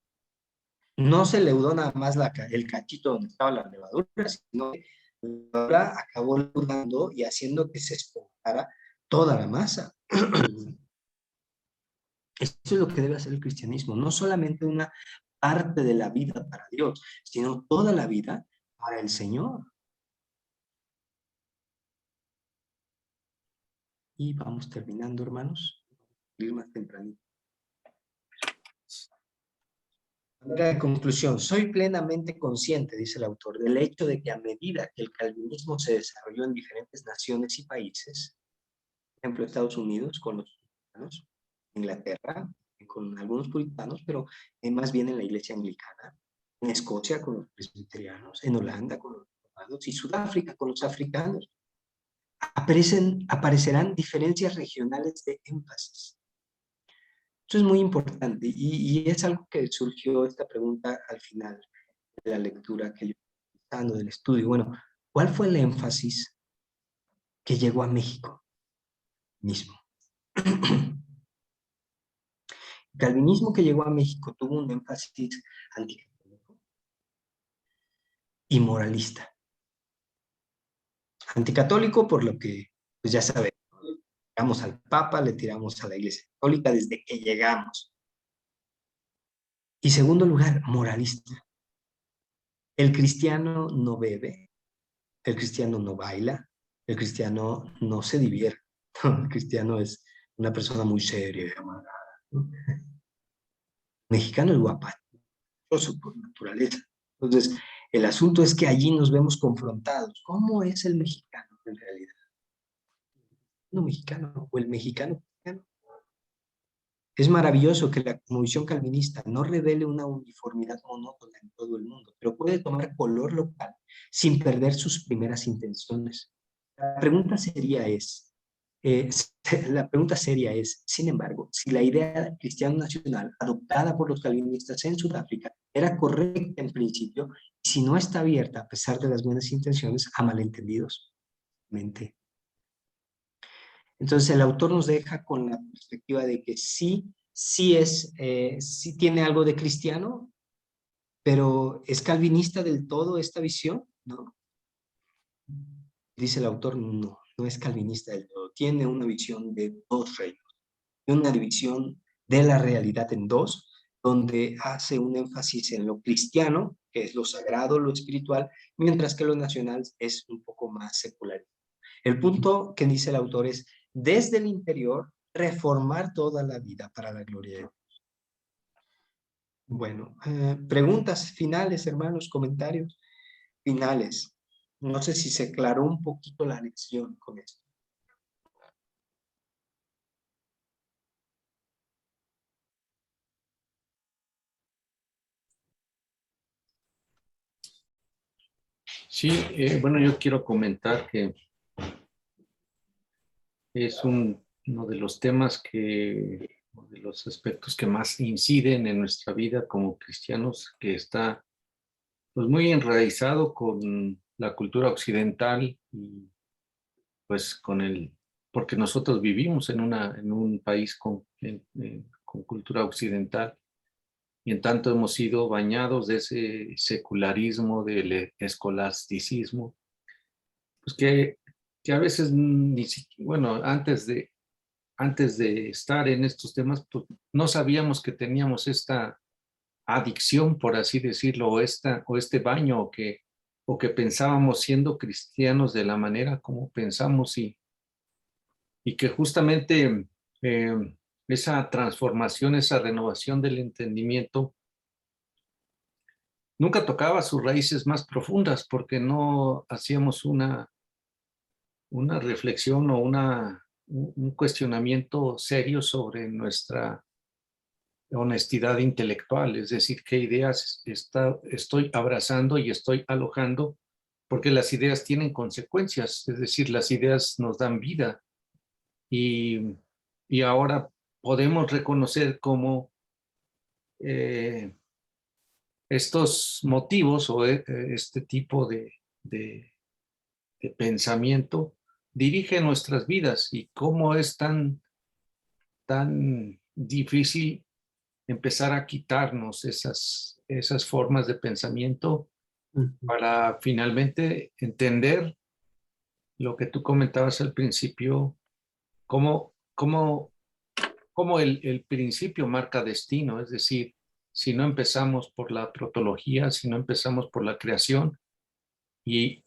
No se leudó nada más el cachito donde estaba la levadura, sino que la levadura acabó leudando y haciendo que se esponjara toda la masa. Esto es lo que debe hacer el cristianismo, no solamente una parte de la vida para Dios, sino toda la vida para el Señor. Y vamos terminando, hermanos. Ir más tempranito. De conclusión, soy plenamente consciente, dice el autor, del hecho de que a medida que el calvinismo se desarrolló en diferentes naciones y países, por ejemplo, Estados Unidos con los puritanos, Inglaterra con algunos puritanos, pero más bien en la iglesia anglicana, en Escocia con los presbiterianos, en Holanda con los romanos y Sudáfrica con los africanos. Aparecerán diferencias regionales de énfasis. Esto es muy importante y es algo que surgió esta pregunta al final de la lectura que yo estoy dando del estudio. Bueno, ¿cuál fue el énfasis que llegó a México mismo? El calvinismo que llegó a México tuvo un énfasis anticatólico y moralista. Anticatólico por lo que, pues ya sabemos, le tiramos al Papa, le tiramos a la Iglesia Católica desde que llegamos. Y segundo lugar, moralista. El cristiano no bebe, el cristiano no baila, el cristiano no se divierte. El cristiano es una persona muy seria y amargada. El mexicano es guapachoso por naturaleza. Entonces, el asunto es que allí nos vemos confrontados. ¿Cómo es el mexicano en realidad? ¿El mexicano o el mexicano cristiano? Es maravilloso que la cosmovisión calvinista no revele una uniformidad monótona en todo el mundo, pero puede tomar color local sin perder sus primeras intenciones. La pregunta seria es, sin embargo, si la idea cristiana nacional adoptada por los calvinistas en Sudáfrica era correcta en principio, y si no está abierta, a pesar de las buenas intenciones, a malentendidos. Entonces el autor nos deja con la perspectiva de que sí tiene algo de cristiano, Pero ¿es calvinista del todo esta visión? No. Dice el autor, no, no es calvinista del todo. Tiene una visión de dos reinos, una división de la realidad en dos, donde hace un énfasis en lo cristiano, que es lo sagrado, lo espiritual, mientras que lo nacional es un poco más secular. El punto que dice el autor es, desde el interior, reformar toda la vida para la gloria de Dios. Bueno, preguntas finales, hermanos, comentarios finales. No sé si se aclaró un poquito la lección con esto. Sí, bueno, yo quiero comentar que es uno de los temas de los aspectos que más inciden en nuestra vida como cristianos, que está pues muy enraizado con la cultura occidental y pues porque nosotros vivimos en un país con cultura occidental y en tanto hemos sido bañados de ese secularismo, del escolasticismo, pues que a veces ni siquiera, bueno, antes de estar en estos temas, pues no sabíamos que teníamos esta adicción, por así decirlo, o este baño, o que pensábamos siendo cristianos de la manera como pensamos y que justamente eh, esa transformación, esa renovación del entendimiento, nunca tocaba sus raíces más profundas porque no hacíamos una reflexión o un cuestionamiento serio sobre nuestra honestidad intelectual, es decir, qué ideas estoy abrazando y estoy alojando, porque las ideas tienen consecuencias, es decir, las ideas nos dan vida y, y ahora podemos reconocer cómo estos motivos o este tipo de pensamiento dirige nuestras vidas y cómo es tan difícil empezar a quitarnos esas formas de pensamiento para finalmente entender lo que tú comentabas al principio, cómo, cómo, cómo el principio marca destino, es decir, si no empezamos por la protología, si no empezamos por la creación y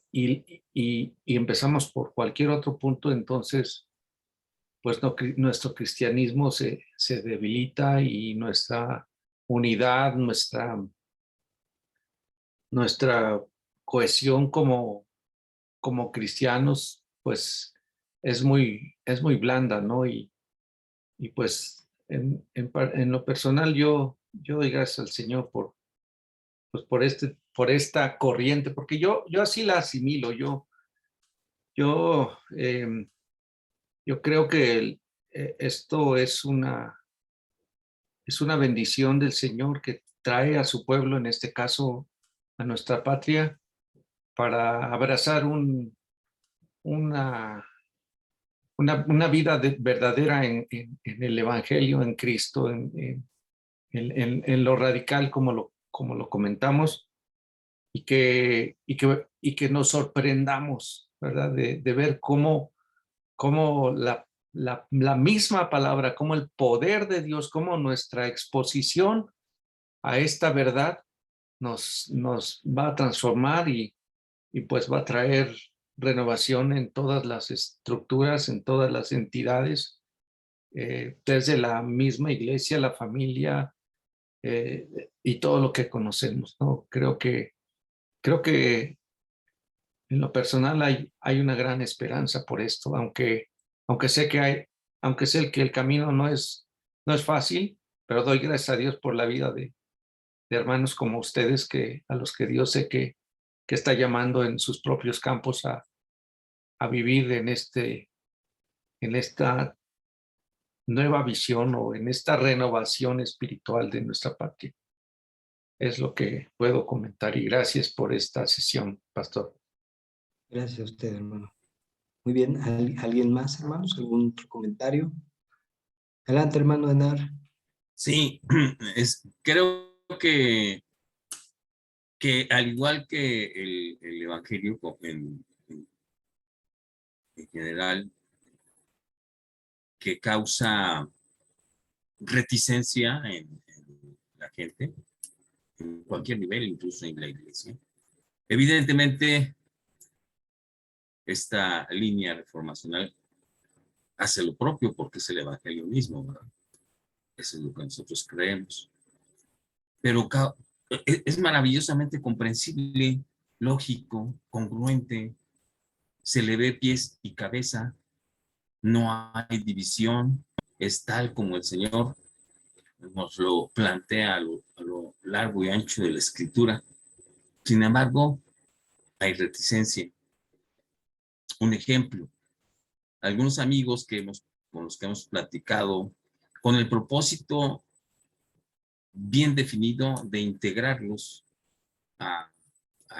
empezamos por cualquier otro punto, entonces pues no, nuestro cristianismo se debilita y nuestra unidad, nuestra cohesión como cristianos, pues es muy blanda, ¿no? Y pues en lo personal yo doy gracias al Señor pues por esta corriente, porque yo así la asimilo, yo, yo creo que esto es una bendición del Señor que trae a su pueblo, en este caso a nuestra patria, para abrazar una, una vida verdadera en el Evangelio, en Cristo, en lo radical como lo comentamos, y que nos sorprendamos, ¿verdad? De ver cómo la misma palabra, cómo el poder de Dios, cómo nuestra exposición a esta verdad nos va a transformar y pues va a traer renovación en todas las estructuras, en todas las entidades, desde la misma iglesia, la familia y todo lo que conocemos, ¿no? Creo que en lo personal hay una gran esperanza por esto, aunque sé aunque sé que el camino no es fácil, pero doy gracias a Dios por la vida de hermanos como ustedes, a los que Dios sé que está llamando en sus propios campos a vivir en esta nueva visión o en esta renovación espiritual de nuestra patria. Es lo que puedo comentar y gracias por esta sesión, Pastor. Gracias a usted, hermano. Muy bien, ¿alguien más, hermanos? ¿Algún otro comentario? Adelante, hermano Enar. Sí, creo que que al igual que el Evangelio en general, que causa reticencia en la gente, en cualquier nivel, incluso en la iglesia. Evidentemente, esta línea reformacional hace lo propio porque es el Evangelio mismo, ¿verdad? Eso es lo que nosotros creemos. Pero es maravillosamente comprensible, lógico, congruente, se le ve pies y cabeza, no hay división, es tal como el Señor nos lo plantea a lo largo y ancho de la Escritura. Sin embargo, hay reticencia. Un ejemplo, algunos amigos con los que hemos platicado, con el propósito bien definido de integrarlos a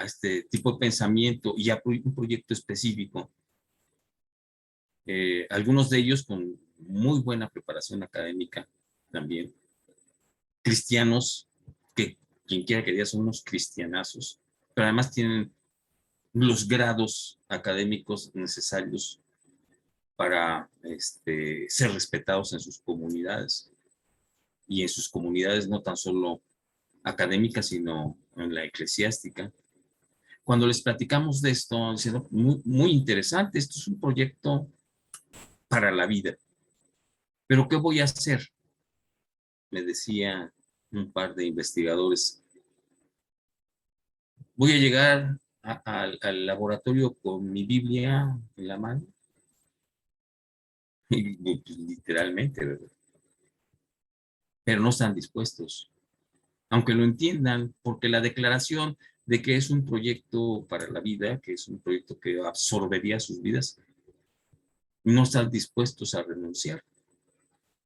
este tipo de pensamiento y a un proyecto específico. Algunos de ellos con muy buena preparación académica también, cristianos, que quien quiera que diga son unos cristianazos, pero además tienen los grados académicos necesarios para ser respetados en sus comunidades, y en sus comunidades no tan solo académicas, sino en la eclesiástica. Cuando les platicamos de esto, diciendo, muy interesante, esto es un proyecto para la vida. ¿Pero qué voy a hacer? Me decía un par de investigadores. Voy a llegar al laboratorio con mi Biblia en la mano. Literalmente, ¿verdad? Pero no están dispuestos, aunque lo entiendan, porque la declaración de que es un proyecto para la vida, que es un proyecto que absorbería sus vidas, no están dispuestos a renunciar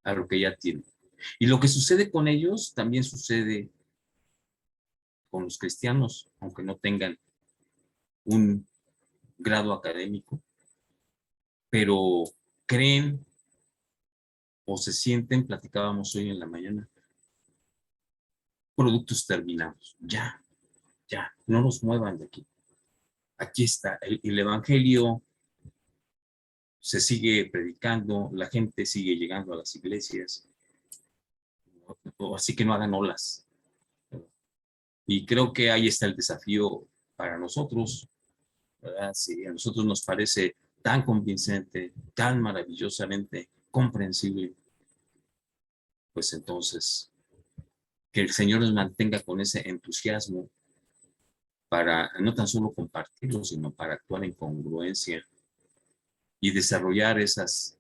a lo que ya tienen. Y lo que sucede con ellos también sucede con los cristianos, aunque no tengan un grado académico, pero creen o se sienten, platicábamos hoy en la mañana, productos terminados. Ya, no los muevan de aquí. Aquí está, el Evangelio se sigue predicando, la gente sigue llegando a las iglesias, así que no hagan olas. Y creo que ahí está el desafío para nosotros, ¿verdad? Si a nosotros nos parece tan convincente, tan maravillosamente comprensible, pues entonces que el Señor nos mantenga con ese entusiasmo para no tan solo compartirlo, sino para actuar en congruencia y desarrollar esas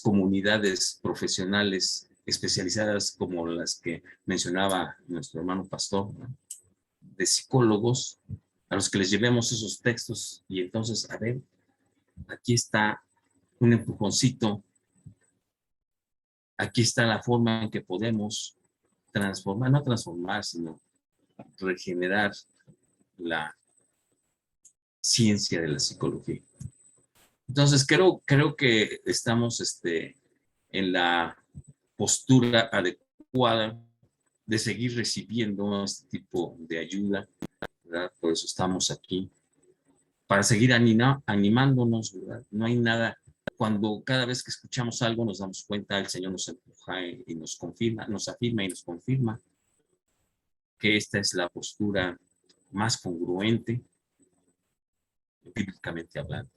comunidades profesionales especializadas como las que mencionaba nuestro hermano pastor, ¿no? De psicólogos, a los que les llevemos esos textos y entonces, a ver, aquí está un empujoncito, aquí está la forma en que podemos transformar, no transformar, sino regenerar la ciencia de la psicología. Entonces, creo que estamos en la postura adecuada de seguir recibiendo este tipo de ayuda, ¿verdad? Por eso estamos aquí, para seguir animándonos, ¿verdad? No hay nada, cuando cada vez que escuchamos algo nos damos cuenta, el Señor nos empuja y nos confirma, nos afirma y nos confirma que esta es la postura más congruente, bíblicamente hablando,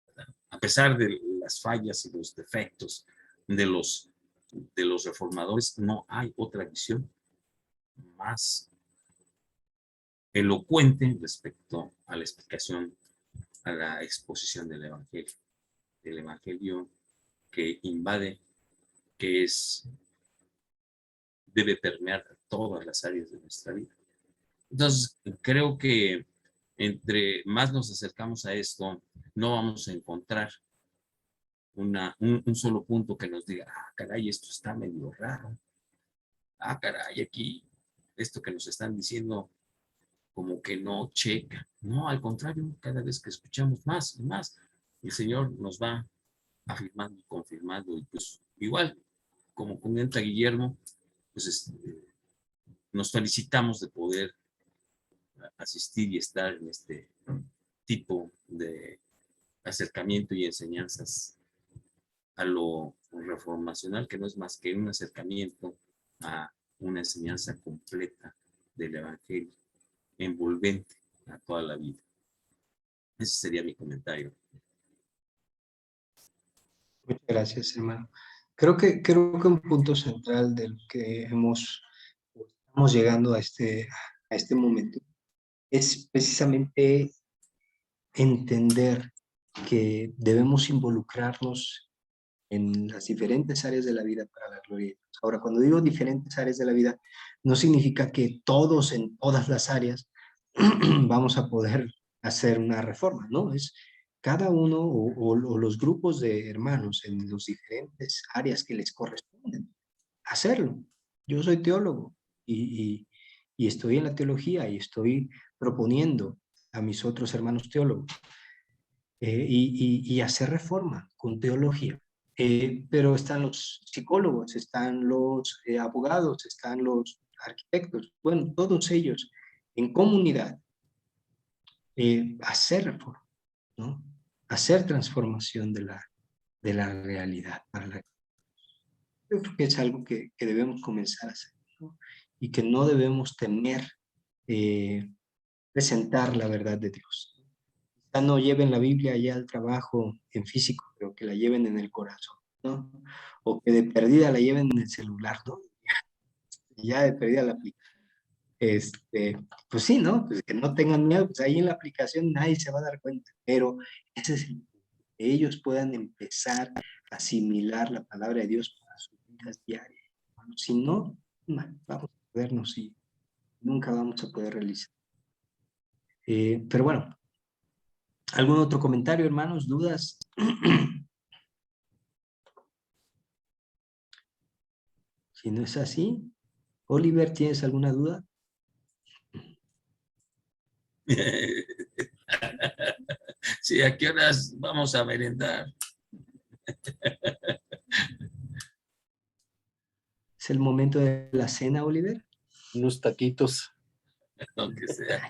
¿verdad? A pesar de las fallas y los defectos de los reformadores, no hay otra visión más elocuente respecto a la explicación, a la exposición del Evangelio que invade, que debe permear todas las áreas de nuestra vida. Entonces, creo que entre más nos acercamos a esto, no vamos a encontrar un solo punto que nos diga, caray, esto está medio raro. Caray, aquí, esto que nos están diciendo como que no checa. No, al contrario, cada vez que escuchamos más y más, el Señor nos va afirmando y confirmando. Y pues igual, como comenta Guillermo, pues nos felicitamos de poder asistir y estar en este tipo de acercamiento y enseñanzas a lo reformacional, que no es más que un acercamiento a una enseñanza completa del Evangelio, envolvente a toda la vida. Ese sería mi comentario. Muchas gracias, hermano. Creo que un punto central del que estamos llegando a este momento es precisamente entender que debemos involucrarnos en las diferentes áreas de la vida para la gloria de Dios. Ahora, cuando digo diferentes áreas de la vida, no significa que todos en todas las áreas vamos a poder hacer una reforma, ¿no? Es cada uno o los grupos de hermanos en las diferentes áreas que les corresponden hacerlo. Yo soy teólogo y estoy en la teología y estoy proponiendo a mis otros hermanos teólogos y hacer reforma con teología. Pero están los psicólogos, están los abogados, están los arquitectos, bueno, todos ellos en comunidad, hacer reforma, ¿no? Hacer transformación de la realidad. Yo creo que es algo que debemos comenzar a hacer, ¿no? Y que no debemos temer presentar la verdad de Dios. Quizá no lleven la Biblia allá al trabajo en físico, pero que la lleven en el corazón, ¿no? O que de perdida la lleven en el celular, ¿no? Ya de perdida la aplicación. Pues sí, ¿no? Pues que no tengan miedo, pues ahí en la aplicación nadie se va a dar cuenta, pero ese es el punto, que ellos puedan empezar a asimilar la palabra de Dios para sus vidas diarias. Bueno, si no, vamos a perdernos y nunca vamos a poder realizar. Pero bueno, ¿algún otro comentario, hermanos? ¿Dudas? Si no es así, Oliver, ¿tienes alguna duda? Sí, ¿a qué horas vamos a merendar? ¿Es el momento de la cena, Oliver? Unos taquitos. Aunque sea.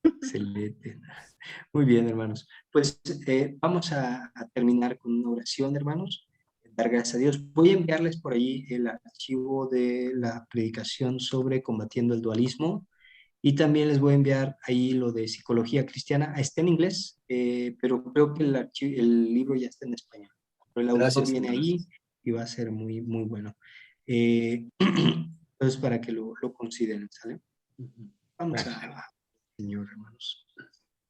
Excelente. Muy bien, hermanos. Pues vamos a terminar con una oración, hermanos. Dar gracias a Dios. Voy a enviarles por ahí el archivo de la predicación sobre combatiendo el dualismo y también les voy a enviar ahí lo de psicología cristiana. Está en inglés, pero creo que el libro ya está en español. Pero el autor Gracias, viene hermanos. ahí y va a ser muy, muy bueno. Entonces, para que lo consideren, ¿sale? Vamos a Señor, hermanos.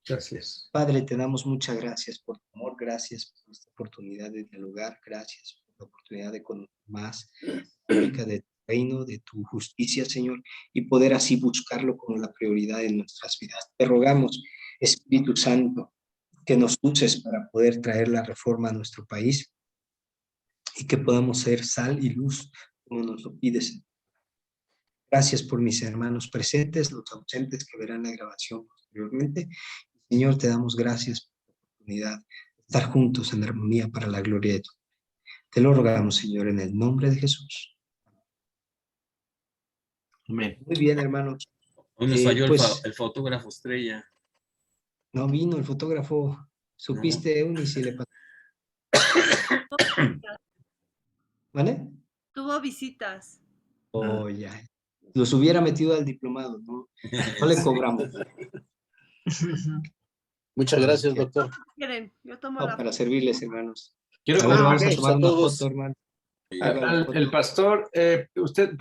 Gracias. Padre, te damos muchas gracias por tu amor, gracias por esta oportunidad de dialogar, gracias por la oportunidad de conocer más acerca de tu reino, de tu justicia, Señor, y poder así buscarlo como la prioridad en nuestras vidas. Te rogamos, Espíritu Santo, que nos uses para poder traer la reforma a nuestro país y que podamos ser sal y luz como nos lo pides. Gracias por mis hermanos presentes, los ausentes que verán la grabación posteriormente. Señor, te damos gracias por la oportunidad de estar juntos en armonía para la gloria de tu nombre. Te lo rogamos, Señor, en el nombre de Jesús. Amén. Muy bien, hermanos. Hoy nos falló pues, el fotógrafo estrella. no vino el fotógrafo. ¿Supiste, Eunice, si le pasó? ¿Vale? Tuvo visitas. Oh, ya. Los hubiera metido al diplomado, ¿no? No le Sí. cobramos. Muchas gracias, doctor. Quieren, yo tomo No, la para foto. servirles, hermanos. Quiero A ver, vamos a ok. tomar A una todos. foto, hermano. Y Haga la foto. el pastor, usted